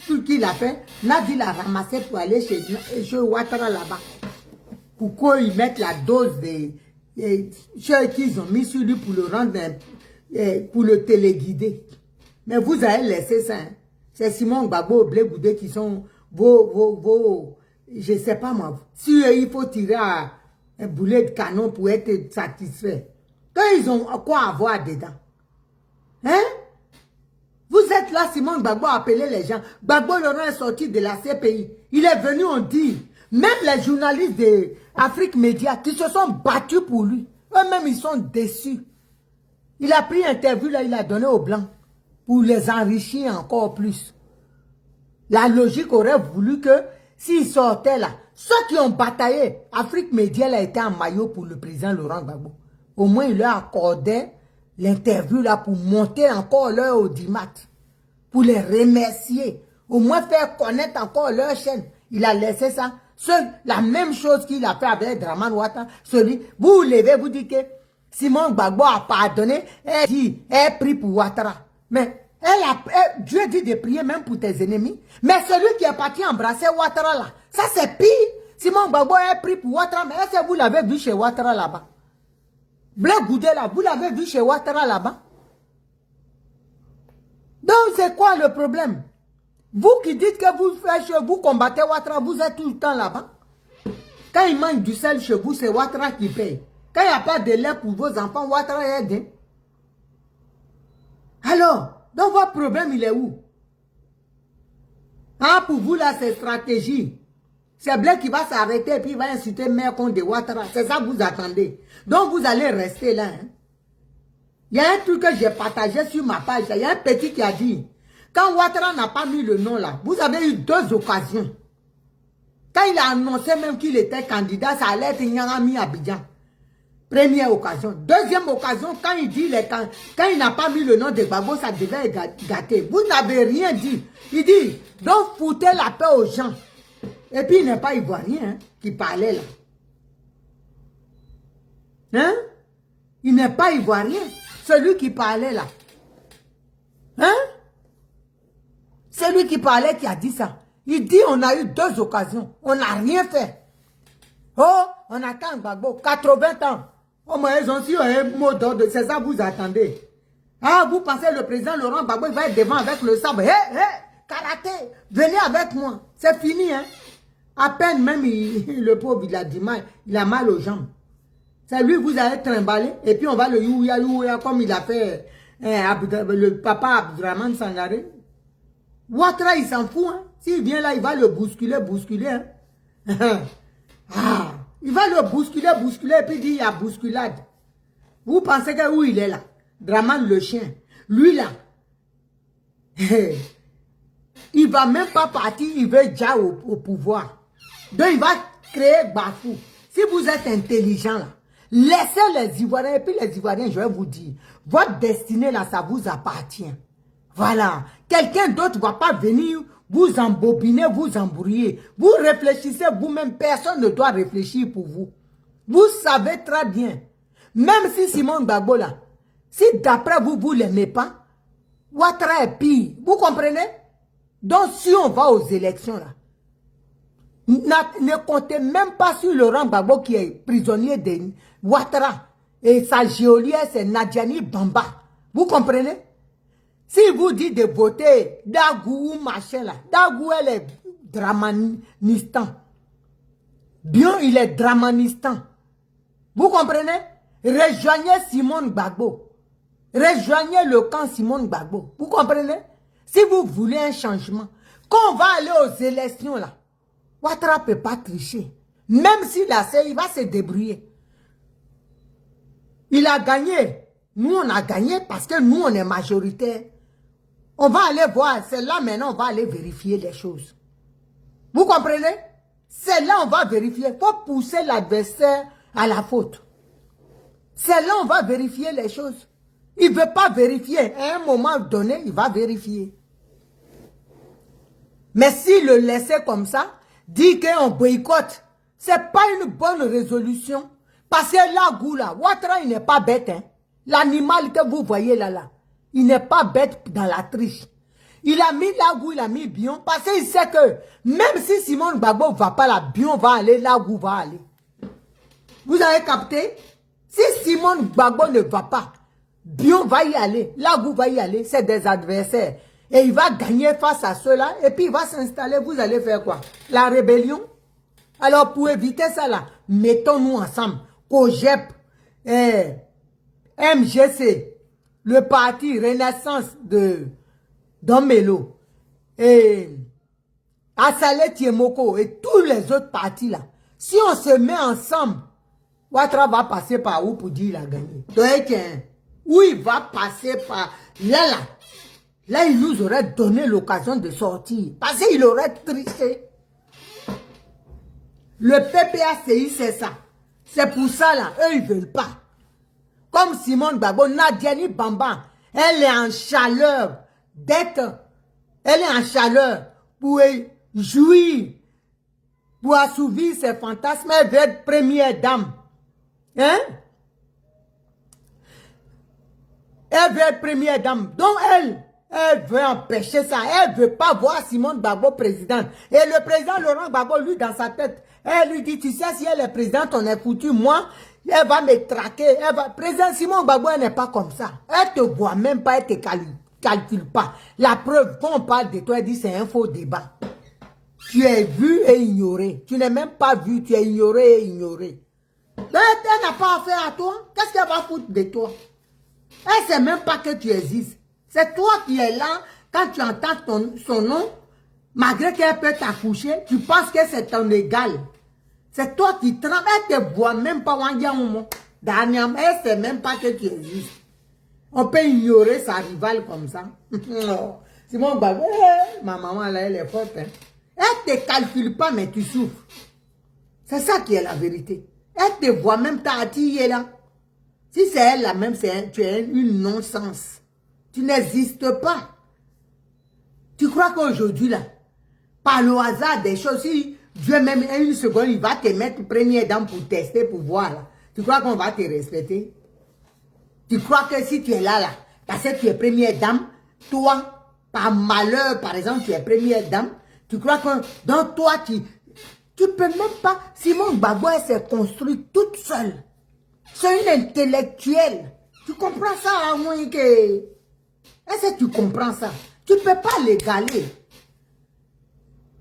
Tout qu'il a fait, Nadi l'a ramassé pour aller chez Ouattara là-bas. Pourquoi ils mettent la dose de ceux qu'ils ont mis sur lui pour le rendre, pour le téléguider. Mais vous avez laissé ça. Hein? C'est Simon Gbagbo, Blé Goudé qui sont je ne sais pas moi. Si il faut tirer un boulet de canon pour être satisfait. Quand ils ont quoi avoir dedans? Hein? Vous êtes là, Simon Gbagbo a appelé les gens. Gbagbo Laurent est sorti de la CPI. Il est venu, on dit. Même les journalistes d'Afrique Média qui se sont battus pour lui. Eux-mêmes, ils sont déçus. Il a pris une interview, là, il a donné aux Blancs. Pour les enrichir encore plus. La logique aurait voulu que, s'ils sortaient là, ceux qui ont bataillé, Afrique Média a été en maillot pour le président Laurent Gbagbo. Au moins, il leur accordait l'interview là pour monter encore leur audimat. Pour les remercier. Au moins faire connaître encore leur chaîne. Il a laissé ça. La même chose qu'il a fait avec Draman Ouattara. Vous vous levez, vous dites que Simone Gbagbo a pardonné, elle dit, elle prie pour Ouattara. Mais Dieu dit de prier même pour tes ennemis. Mais celui qui est parti embrasser Ouattara là, ça c'est pire. Simone Gbagbo a pris pour Ouattara, mais est-ce que vous l'avez vu chez Ouattara là-bas? Blaise Goudé là, vous l'avez vu chez Ouattara là-bas? Donc c'est quoi le problème? Vous qui dites que vous combattez Ouattara, vous êtes tout le temps là-bas. Quand il manque du sel chez vous, c'est Ouattara qui paye. Quand il n'y a pas de lait pour vos enfants, Ouattara aide. Alors, donc votre problème, il est où? Ah, pour vous, là, c'est stratégie. C'est Blaise qui va s'arrêter et puis il va insulter mère contre de Ouattara. C'est ça que vous attendez. Donc, vous allez rester là. Hein? Il y a un truc que j'ai partagé sur ma page. Il y a un petit qui a dit, quand Ouattara n'a pas mis le nom là, vous avez eu 2 occasions. Quand il a annoncé même qu'il était candidat, ça allait être Nyangami Abidjan. Première occasion. Deuxième occasion, quand il dit quand il n'a pas mis le nom de Gbagbo, ça devait être gâté. Vous n'avez rien dit. Il dit, donc foutez la paix aux gens. Et puis il n'est pas ivoirien hein, qui parlait là. Hein? Il n'est pas ivoirien. Celui qui parlait là. Hein? Celui qui parlait qui a dit ça. Il dit on a eu 2 occasions. On n'a rien fait. Oh, on attend Gbagbo. 80 ans. Oh, mais ils ont aussi un mot d'ordre. C'est ça vous attendez. Ah, vous pensez le président Laurent Gbagbo il va être devant avec le sabre. Hé, karaté, venez avec moi. C'est fini, hein. À peine même, le pauvre, il a du mal. Il a mal aux jambes. C'est lui, vous allez trimballer. Et puis, on va le youya comme il a fait le papa Abdourahmane Sangaré. Ouattara, il s'en fout. Hein. S'il vient là, il va le bousculer. Hein. Ah, il va le bousculer, et puis il y a bousculade. Vous pensez que où il est là? Draman le chien. Lui là. Il va même pas partir, il veut déjà au pouvoir. Donc il va créer Bafou. Si vous êtes intelligent là, laissez les Ivoiriens, et puis les Ivoiriens, je vais vous dire, votre destinée là, ça vous appartient. Voilà. Quelqu'un d'autre ne va pas venir vous embobiner, vous embrouiller. Vous réfléchissez vous-même, personne ne doit réfléchir pour vous. Vous savez très bien. Même si Simone Gbagbo là, si d'après vous, vous ne l'aimez pas, Ouattara est pire. Vous comprenez? Donc si on va aux élections là, ne comptez même pas sur Laurent Gbagbo qui est prisonnier de Ouattara. Et sa geôlière, c'est Nadiani Bamba. Vous comprenez? Si vous dites de voter Dagou ou machin là, Dagou elle est Dramanistan. Bien, il est Dramanistan. Vous comprenez? Rejoignez Simone Gbagbo. Rejoignez le camp Simone Gbagbo. Vous comprenez? Si vous voulez un changement, quand on va aller aux élections là, Ouattara ne peut pas tricher. Même s'il a fait, il va se débrouiller. Il a gagné. Nous, on a gagné parce que nous, on est majoritaire. On va aller voir. C'est là maintenant, on va aller vérifier les choses. Vous comprenez? C'est là, on va vérifier. Il faut pousser l'adversaire à la faute. C'est là, on va vérifier les choses. Il ne veut pas vérifier. À un moment donné, il va vérifier. Mais s'il le laissait comme ça, dit qu'on boycotte, ce n'est pas une bonne résolution. Parce que là, Goula, Ouattara, il n'est pas bête. Hein? L'animal que vous voyez là, il n'est pas bête dans la triche. Il a mis là où il a mis Bion, parce qu'il sait que même si Simone Gbagbo ne va pas là, Bion va aller là où va aller. Vous avez capté? Si Simone Gbagbo ne va pas, Bion va y aller. Là où va y aller, c'est des adversaires. Et il va gagner face à ceux-là, et puis il va s'installer. Vous allez faire quoi? La rébellion? Alors pour éviter ça là, mettons-nous ensemble. COGEP, MGC, le parti Renaissance de Domelo, et Assalé Tiemoko et tous les autres partis là. Si on se met ensemble, Ouattara va passer par où pour dire il a gagné? Donc, où il va passer par là, là, il nous aurait donné l'occasion de sortir. Parce qu'il aurait triché. Le PPACI, c'est ça. C'est pour ça, là, eux, ils ne veulent pas. Comme Simone Gbagbo, Nadiani Bamba, elle est en chaleur d'être. Elle est en chaleur pour jouir Pour assouvir ses fantasmes, elle veut être première dame. Hein? Elle veut être première dame. Donc elle veut empêcher ça. Elle ne veut pas voir Simone Gbagbo présidente. Et le président Laurent Gbagbo, lui, dans sa tête, elle lui dit, tu sais, si elle est présidente, on est foutu. Moi, elle va me traquer. Président Simone Gbagbo, elle n'est pas comme ça. Elle ne te voit même pas, elle ne te calcule pas. La preuve, quand on parle de toi, elle dit, c'est un faux débat. Tu es vu et ignoré. Tu n'es même pas vu, tu es ignoré et ignoré. Elle n'a pas affaire à toi. Qu'est-ce qu'elle va foutre de toi? Elle ne sait même pas que tu existes. C'est toi qui es là, quand tu entends son nom, malgré qu'elle peut t'accoucher, tu penses que c'est ton égal. C'est toi qui trembles. Elle ne te voit même pas. Elle ne sait même pas que tu existes. On peut ignorer sa rivale comme ça. Simon Gbagbo, ma maman là, elle est forte. Hein? Elle ne te calcule pas, mais tu souffres. C'est ça qui est la vérité. Elle te voit même t'attirer là. Si c'est elle la même, tu es une non-sens. Tu n'existes pas. Tu crois qu'aujourd'hui là, par le hasard des choses, si Dieu même une seconde, il va te mettre première dame pour tester, pour voir là. Tu crois qu'on va te respecter? Tu crois que si tu es là, parce que tu es première dame, toi, par malheur, par exemple, tu es première dame, tu crois que dans toi, tu peux même pas. Simone Gbagbo, elle s'est construite toute seule. C'est une intellectuelle. Tu comprends ça, à moins que... Est-ce que tu comprends ça? Tu ne peux pas l'égaler.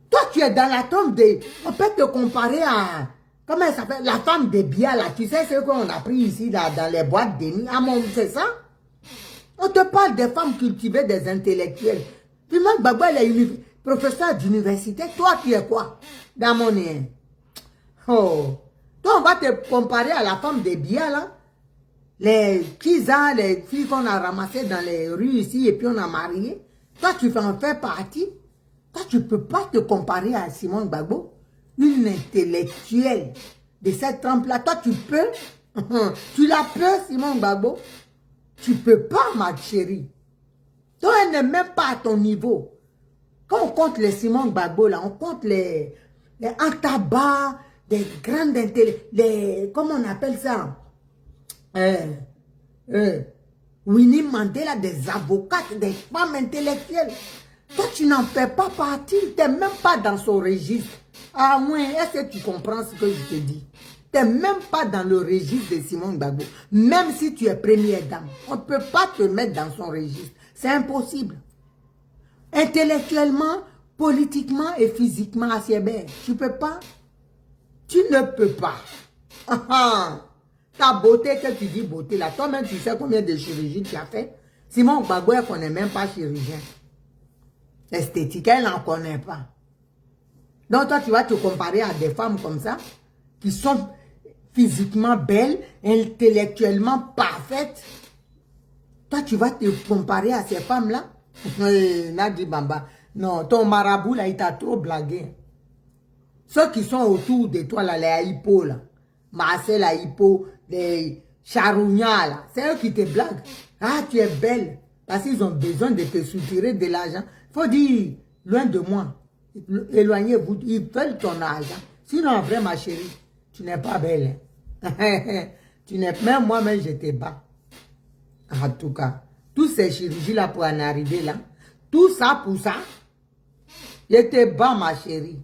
Toi, tu es dans la tombe de... On peut te comparer à... Comment elle s'appelle? La femme de Bia, là. Tu sais ce qu'on a pris ici, là, dans les boîtes de nuit. Ah, mon, c'est ça? On te parle des femmes cultivées, des intellectuels. Puis moi, Gbagbo, elle est professeur d'université. Toi, tu es quoi? Dans mon nez. Oh. Toi, on va te comparer à la femme de Bia, là. Les Kiza, les filles qu'on a ramassées dans les rues ici, et puis on a marié. Toi, tu en fais partie. Toi, tu ne peux pas te comparer à Simone Gbagbo. Une intellectuelle de cette trempe-là. Toi, tu peux. Tu la peux, Simone Gbagbo. Tu ne peux pas, ma chérie. Toi, elle n'est même pas à ton niveau. Quand on compte les Simone Gbagbo, là, on compte les Antaba, des grandes intellectuelles, comment on appelle ça? Winnie Mandela, des avocates, des femmes intellectuelles. Toi, tu n'en fais pas partie. Tu n'es même pas dans son registre. Ah ouais, est-ce que tu comprends ce que je te dis? Tu n'es même pas dans le registre de Simone Gbagbo. Même si tu es première dame, on ne peut pas te mettre dans son registre. C'est impossible. Intellectuellement, politiquement et physiquement, assez bien. Tu ne peux pas. Tu ne peux pas. Ta beauté que tu dis beauté là, toi-même tu sais combien de chirurgies tu as fait. Simone Gbagbo, elle ne connaît même pas chirurgien. Esthétique, elle n'en connaît pas. Donc toi, tu vas te comparer à des femmes comme ça, qui sont physiquement belles, intellectuellement parfaites. Toi, tu vas te comparer à ces femmes-là. Nadi Bamba. Non, ton marabout, là, il t'a trop blagué. Ceux qui sont autour de toi, là, les hippos, là. Marcel, la hippo, les charougnas, là. C'est eux qui te blaguent. Ah, tu es belle. Parce qu'ils ont besoin de te soutirer de l'argent. Il faut dire, loin de moi. Éloignez-vous. Ils veulent ton argent. Sinon, en vrai, ma chérie, tu n'es pas belle. Tu n'es même moi-même, je te bats. En tout cas, tous ces chirurgies-là pour en arriver là, tout ça pour ça, je te bats, ma chérie.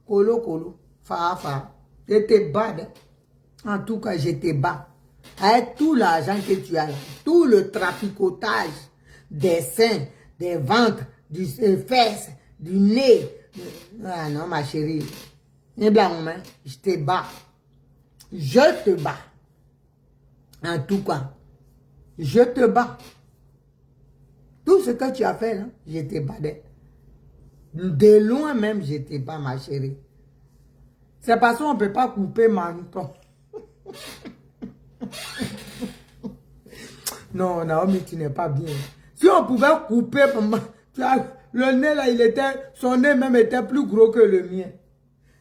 Colo, colo, fa, fa. Je te bats. En tout cas, je te bats. Avec tout l'argent que tu as là, tout le traficotage des seins, des ventres, des fesses, du nez. Ah non, ma chérie. Je te bats. Je te bats. En tout cas, je te bats. Tout ce que tu as fait, là, je te bats. De loin même, je te bats, ma chérie. C'est parce qu'on ne peut pas couper Manton. Non, Naomi, tu n'es pas bien. Si on pouvait couper, le nez là, son nez même était plus gros que le mien.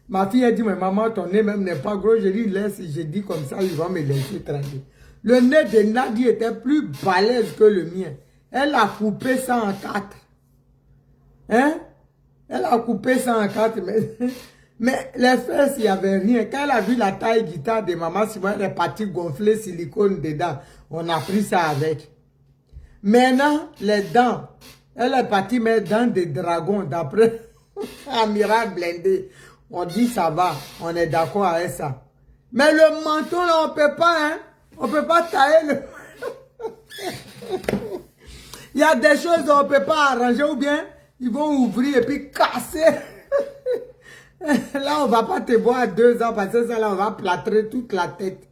Ma fille a dit, mais maman, ton nez même n'est pas gros. Je lui laisse, je dis comme ça, ils vont me laisser tranquille. Le nez de Nadia était plus balèze que le mien. Elle a coupé ça en 4. Hein? Elle a coupé ça en 4, mais Mais les fesses, il n'y avait rien. Quand elle a vu la taille guitare de maman Simon, elle est partie gonfler silicone dedans. On a pris ça avec. Maintenant, les dents. Elle est partie mettre dents de dragon d'après Amiral Blindé. On dit ça va. On est d'accord avec ça. Mais le menton, là, on ne peut pas, hein. On ne peut pas tailler le... Il y a des choses qu'on ne peut pas arranger ou bien ils vont ouvrir et puis casser. Là, on ne va pas te voir à 2 ans parce que ça, là, on va plâtrer toute la tête.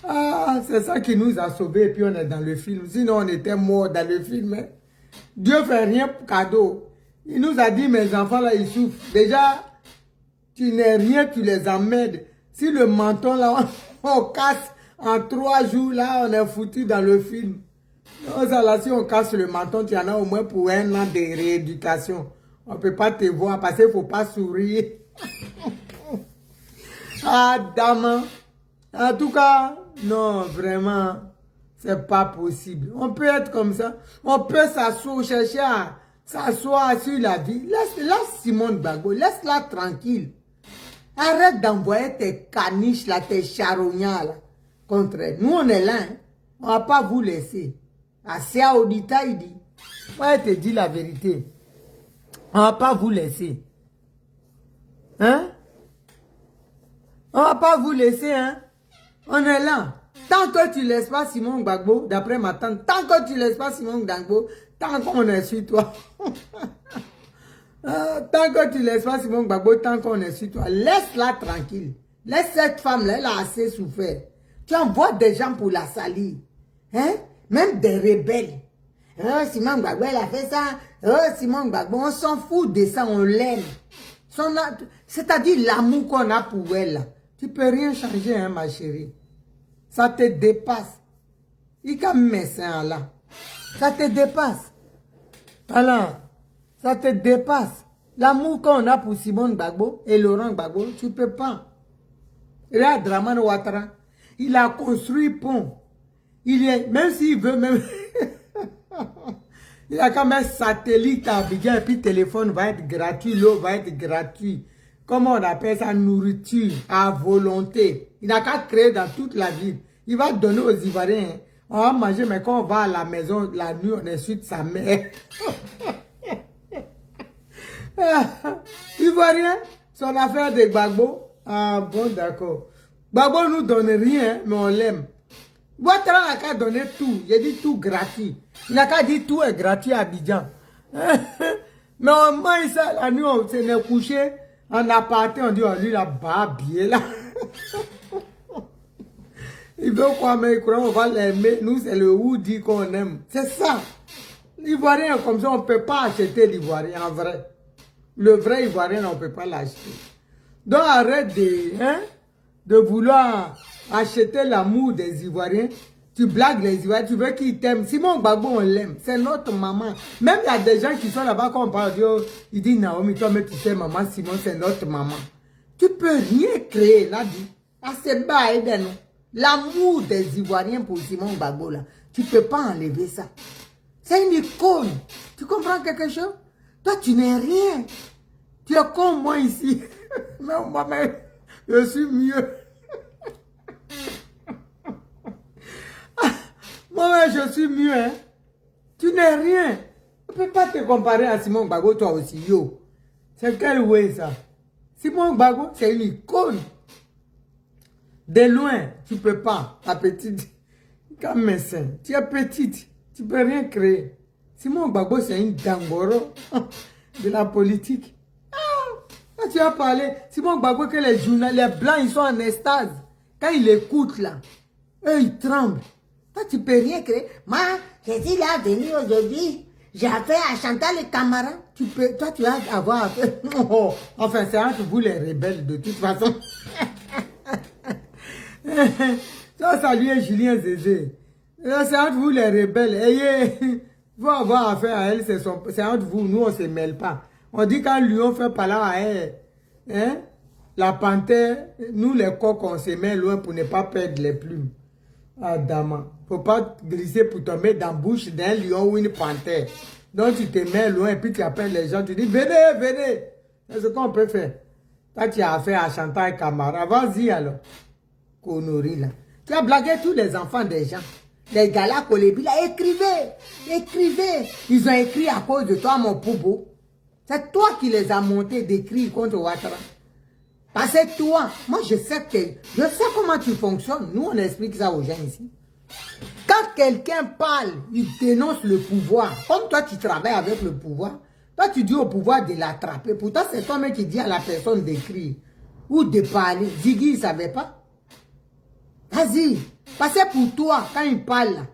Ah, c'est ça qui nous a sauvés et puis on est dans le film. Sinon, on était morts dans le film. Hein. Dieu fait rien pour cadeau. Il nous a dit, mes enfants, là, ils souffrent. Déjà, tu n'es rien, tu les emmènes. Si le menton, là, on casse en 3 jours, là, on est foutu dans le film. Non, ça, là, si on casse le menton, tu en as au moins pour 1 an de rééducation. On ne peut pas te voir parce qu'il ne faut pas sourire. Ah, dame. En tout cas, non, vraiment, c'est pas possible. On peut être comme ça. On peut s'asseoir, chercher à s'asseoir sur la vie. Laisse Simone Gbagbo, laisse-la tranquille. Arrête d'envoyer tes caniches, là, tes charognards, là, contre elle. Nous, on est là, hein. On ne va pas vous laisser. Assez à Audita, il dit. Moi, je te dis la vérité. On ne va pas vous laisser. Hein? On ne va pas vous laisser, hein? On est là. Tant que tu ne laisses pas Simon Gbagbo, d'après ma tante, tant que tu ne laisses pas Simon Gbagbo, tant qu'on est sur toi. Tant que tu ne laisses pas Simon Gbagbo, tant qu'on est sur toi, laisse-la tranquille. Laisse cette femme-là, elle a assez souffert. Tu envoies des gens pour la salir. Hein? Même des rebelles. Oh, Simon Gbagbo, elle a fait ça. Oh, Simon Gbagbo, on s'en fout de ça, on l'aime. C'est-à-dire l'amour qu'on a pour elle. Tu ne peux rien changer, hein, ma chérie. Ça te dépasse. Il a mis ça là. Ça te dépasse. Voilà. Ça te dépasse. L'amour qu'on a pour Simone Gbagbo et Laurent Gbagbo, tu ne peux pas. Et là, Dramane Ouattara, il a construit pont. Même s'il veut, même... il a quand même satellite à Abidjan et puis téléphone va être gratuit, l'eau va être gratuite. Comment on appelle ça? Nourriture à volonté. Il n'a qu'à créer dans toute la ville. Il va donner aux Ivoiriens. On va manger, mais quand on va à la maison, la nuit, on est sur sa mère. Ivoirien, son affaire de Gbagbo. Ah bon, d'accord. Gbagbo nous donne rien, mais on l'aime. Ouattara n'a qu'à donner tout. J'ai dit tout gratuit. Il n'a qu'à dire tout est gratuit à Abidjan. Mais on mange ça, la nuit, on s'est couché. En aparté, on dit, oh, lui, là-bas, bien là. Il veut quoi, mais il croit, on va l'aimer. Nous, c'est le Woody qu'on aime. C'est ça. L'Ivoirien, comme ça, on ne peut pas acheter l'Ivoirien, en vrai. Le vrai Ivoirien, on ne peut pas l'acheter. Donc, arrête de vouloir acheter l'amour des Ivoiriens. Tu blagues les Ivoiriens, tu veux qu'ils t'aiment. Simon Gbagbo, on l'aime. C'est notre maman. Même il y a des gens qui sont là-bas, quand on parle, ils disent, Naomi, toi, mais tu sais, maman, Simon, c'est notre maman. Tu peux rien créer, là, dit. Ah, c'est bas, nous. L'amour des Ivoiriens pour Simon Gbagbo, là, tu ne peux pas enlever ça. C'est une icône. Tu comprends quelque chose? Toi, tu n'es rien. Tu es comme moi ici. Mais moi-même, je suis mieux. Moi-même, je suis mieux. Hein? Tu n'es rien. Tu ne peux pas te comparer à Simon Gbagbo, toi aussi. Yo. C'est quel way ça? Simon Gbagbo, c'est une icône. De loin, tu ne peux pas. Ta petite, comme médecin, tu es petite. Tu ne peux rien créer. Simon Gbagbo, c'est une gangoro de la politique. Ah, tu as parlé. Simon Gbagbo, que les journalistes, les blancs, ils sont en extase. Quand ils l'écoutent là, eux, ils tremblent. Toi, tu ne peux rien créer. Moi, j'ai dit là, venir aujourd'hui, j'ai affaire à Chantal et Camara. Toi, tu vas avoir affaire. Oh, enfin, c'est entre vous les rebelles, de toute façon. Ça, salut Julien Zézé. C'est entre vous les rebelles. Ayez, faut avoir affaire à elle, c'est entre vous. Nous, on ne se mêle pas. On dit quand Lyon fait parler à elle, hein, la panthère, nous les coqs, on se met loin pour ne pas perdre les plumes. Ah, dama. Faut pas glisser pour tomber dans la bouche d'un lion ou une panthère. Donc tu te mets loin et puis tu appelles les gens, tu dis venez, venez. C'est ce qu'on peut faire. Toi, tu as affaire à Chantal Camara. Vas-y alors. Connerie là. Tu as blagué tous les enfants des gens. Les gars là, Kolebi, là, écrivez. Ils ont écrit à cause de toi, mon popo. C'est toi qui les as montés d'écrire contre Ouattara. Parce que toi, moi je sais comment tu fonctionnes. Nous, on explique ça aux gens ici. Quand quelqu'un parle, il dénonce le pouvoir. Comme toi, tu travailles avec le pouvoir. Toi, tu dis au pouvoir de l'attraper. Pourtant, c'est toi-même qui dis à la personne d'écrire ou de parler. Ziggy, il ne savait pas. Vas-y. Parce que pour toi, quand il parle, là,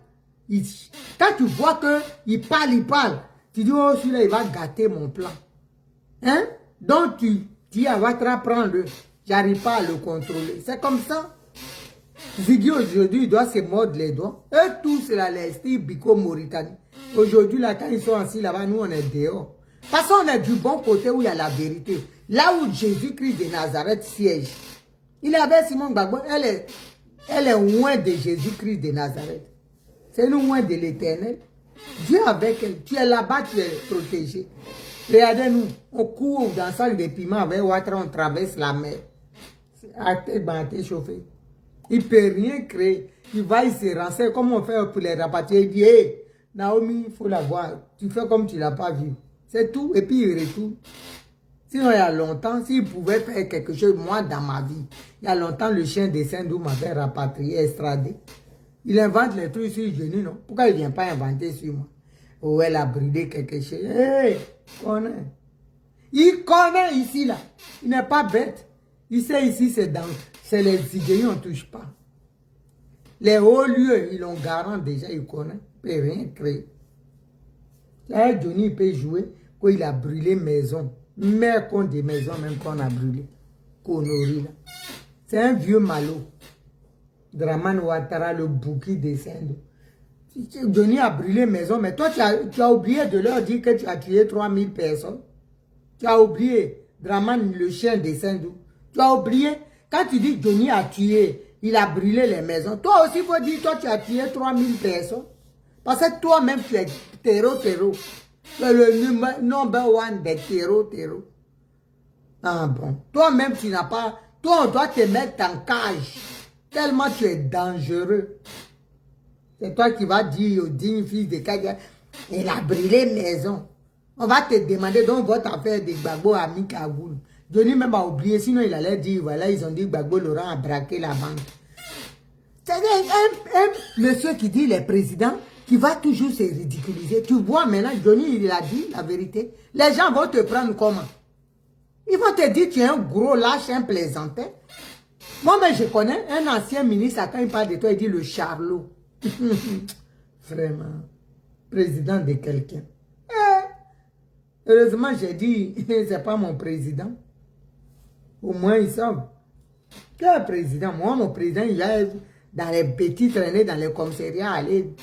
quand tu vois qu'il parle, tu dis, oh, celui-là, il va gâter mon plan. Hein? Donc, tu dis à Ouattara, prends-le. J'arrive pas à le contrôler. C'est comme ça. Ziggy, aujourd'hui, il doit se mordre les doigts. Eux tous, là, les styles Biko Mauritanie. Aujourd'hui, là, quand ils sont assis là-bas, nous, on est dehors. Parce qu'on est du bon côté où il y a la vérité. Là où Jésus-Christ de Nazareth siège. Il avait Simon Gbagbo, elle est loin de Jésus-Christ de Nazareth. C'est nous loin de l'éternel. Dieu avec elle. Tu es là-bas, tu es protégé. Regardez-nous, on court dans le sac de piment avec Ouattara, on traverse la mer. Acté, banté, chauffé. Il ne peut rien créer. Il va, il se renseigne. Comment on fait pour les rapatrier? Il dit, hey, Naomi, il faut la voir. Tu fais comme tu ne l'as pas vu. C'est tout. Et puis il retourne. Sinon, il y a longtemps, s'il pouvait faire quelque chose, moi, dans ma vie, il y a longtemps, le chien de Saint-Dou m'avait rapatrié, extradé. Il invente les trucs sur Jenny, non? Pourquoi il ne vient pas inventer sur moi? Oh, elle a brûlé quelque chose. Hey, connaît. Il connaît ici, là. Il n'est pas bête. Il sait ici, c'est les idées, on ne touche pas. Les hauts lieux, ils l'ont garant déjà, il connaît. Il ne peut rien créer. Là, Johnny, il peut jouer quand il a brûlé maison. Mère contre des maisons, même qu'on a brûlé. Connerie, là. C'est un vieux malo. Dramane Ouattara, le bouki de Saint-Dou. Johnny a brûlé maison, mais toi, tu as oublié de leur dire que tu as tué 3000 personnes. Tu as oublié. Dramane, le chien de Saint-Dou. Tu as oublié. Quand tu dis Johnny a tué, il a brûlé les maisons. Toi aussi, il faut dire, toi, tu as tué 3000 personnes. Parce que toi-même, tu es terreau. Tu es le number one des terreau. Ah bon. Toi-même, tu n'as pas... Toi, on doit te mettre en cage. Tellement tu es dangereux. C'est toi qui vas dire au digne fils de Kadia, il a brûlé maison. On va te demander donc votre affaire de Gbagbo à Mikagoul. Johnny même a oublié, sinon il allait dire, voilà, ils ont dit Gbagbo Laurent a braqué la banque. C'est un monsieur qui dit les présidents, qui va toujours se ridiculiser. Tu vois maintenant, Johnny, il a dit la vérité. Les gens vont te prendre comment? Ils vont te dire, tu es un gros lâche, un plaisantin. Moi, mais je connais un ancien ministre, quand il parle de toi, il dit le charlot. Vraiment. Président de quelqu'un. Heureusement, j'ai dit, c'est pas mon président. Au moins, ils savent. Quel président? Moi, mon président, il a dans les petits traînées, dans les commissariats, aller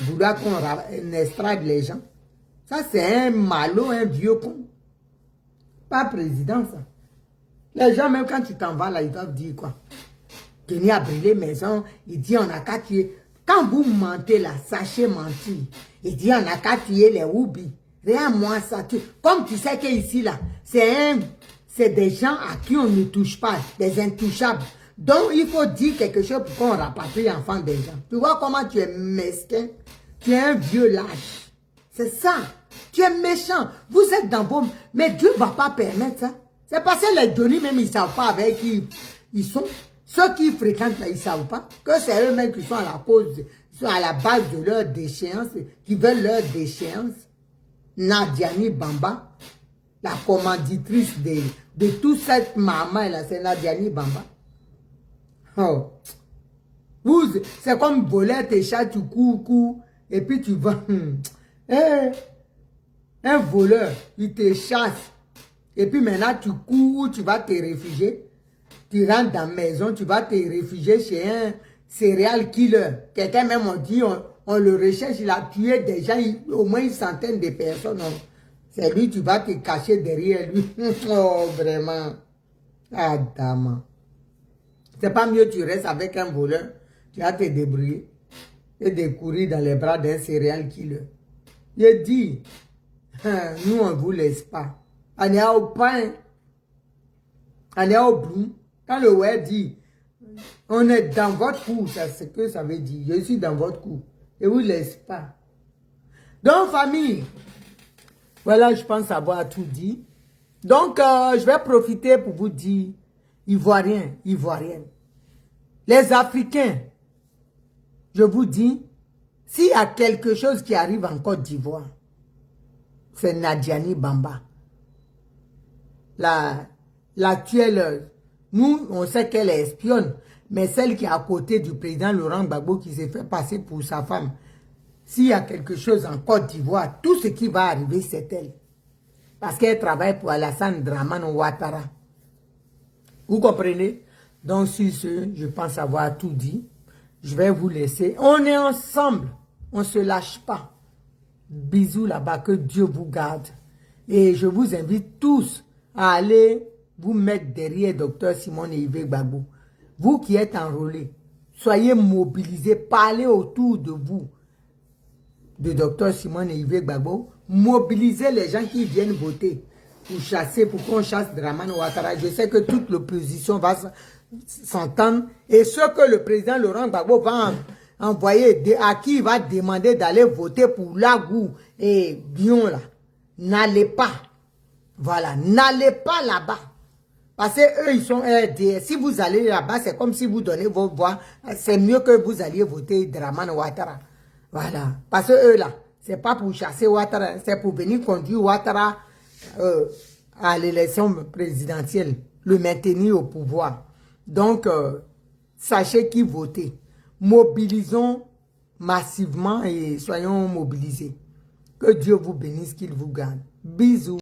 vouloir qu'on estrade les gens. Ça, c'est un malo, un vieux con. Pas président, ça. Les gens, même quand tu t'en vas là, ils doivent dire quoi? Kenny a brûlé maison, il dit on a qu'à tuer. Quand vous mentez là, sachez mentir. Il dit on a qu'à tuer les Oubi. Rien moi ça. Comme tu sais qu'ici là, c'est des gens à qui on ne touche pas, des intouchables. Donc il faut dire quelque chose pour qu'on rapatrie l'enfant des gens. Tu vois comment tu es mesquin? Tu es un vieux lâche. C'est ça. Tu es méchant. Vous êtes dans vos... Mais Dieu ne va pas permettre ça. C'est parce que les Johnny même ils ne savent pas avec qui ils sont. Ceux qui fréquentent là, ils ne savent pas que c'est eux-mêmes qui sont à la cause, sont à la base de leur déchéance, qui veulent leur déchéance. Nadiani Bamba, la commanditrice de toute cette maman là, c'est Nadiani Bamba. Oh. C'est comme voler tes chats, tu cours, et puis tu vas... un voleur, il te chasse. Et puis maintenant, tu cours, tu vas te réfugier. Tu rentres dans la maison, tu vas te réfugier chez un serial killer. Quelqu'un même on dit, on le recherche, il a tué des gens, au moins une centaine de personnes. C'est lui, tu vas te cacher derrière lui. Oh, vraiment. Ah, dame. C'est pas mieux, tu restes avec un voleur. Tu vas te débrouiller et de courir dans les bras d'un serial killer. Il dit, nous, on ne vous laisse pas. On est au pain. Allez au bout. Quand le ouais dit, on est dans votre cour, c'est ce que ça veut dire. Je suis dans votre cour. Et vous ne laissez pas. Donc, famille, voilà, je pense avoir tout dit. Donc, je vais profiter pour vous dire, Ivoiriens, Ivoiriennes, les Africains, je vous dis, s'il y a quelque chose qui arrive en Côte d'Ivoire, c'est Nadiani Bamba. L'actuelle, nous, on sait qu'elle est espionne, mais celle qui est à côté du président Laurent Gbagbo qui s'est fait passer pour sa femme. S'il y a quelque chose en Côte d'Ivoire, tout ce qui va arriver, c'est elle. Parce qu'elle travaille pour Alassane Dramane Ouattara. Vous comprenez? Donc, sur ce, je pense avoir tout dit. Je vais vous laisser. On est ensemble. On ne se lâche pas. Bisous là-bas. Que Dieu vous garde. Et je vous invite tous à aller vous mettre derrière Dr Simone Yves Gbagbo. Vous qui êtes enrôlés, soyez mobilisés. Parlez autour de vous de Dr Simone Yves Gbagbo. Mobilisez les gens qui viennent voter pour chasser, pour qu'on chasse Dramane Ouattara. Je sais que toute l'opposition va s'entendre. Et ce que le président Laurent Gbagbo va envoyer, à qui il va demander d'aller voter pour Lagou et Bion là. N'allez pas. Voilà, n'allez pas là-bas. Parce qu'eux, ils sont RDS. Si vous allez là-bas, c'est comme si vous donnez vos voix. C'est mieux que vous alliez voter Dramane Ouattara. Voilà. Parce que eux là, c'est pas pour chasser Ouattara, c'est pour venir conduire Ouattara à l'élection présidentielle, le maintenir au pouvoir. Donc, sachez qui voter. Mobilisons massivement et soyons mobilisés. Que Dieu vous bénisse, qu'il vous garde. Bisous.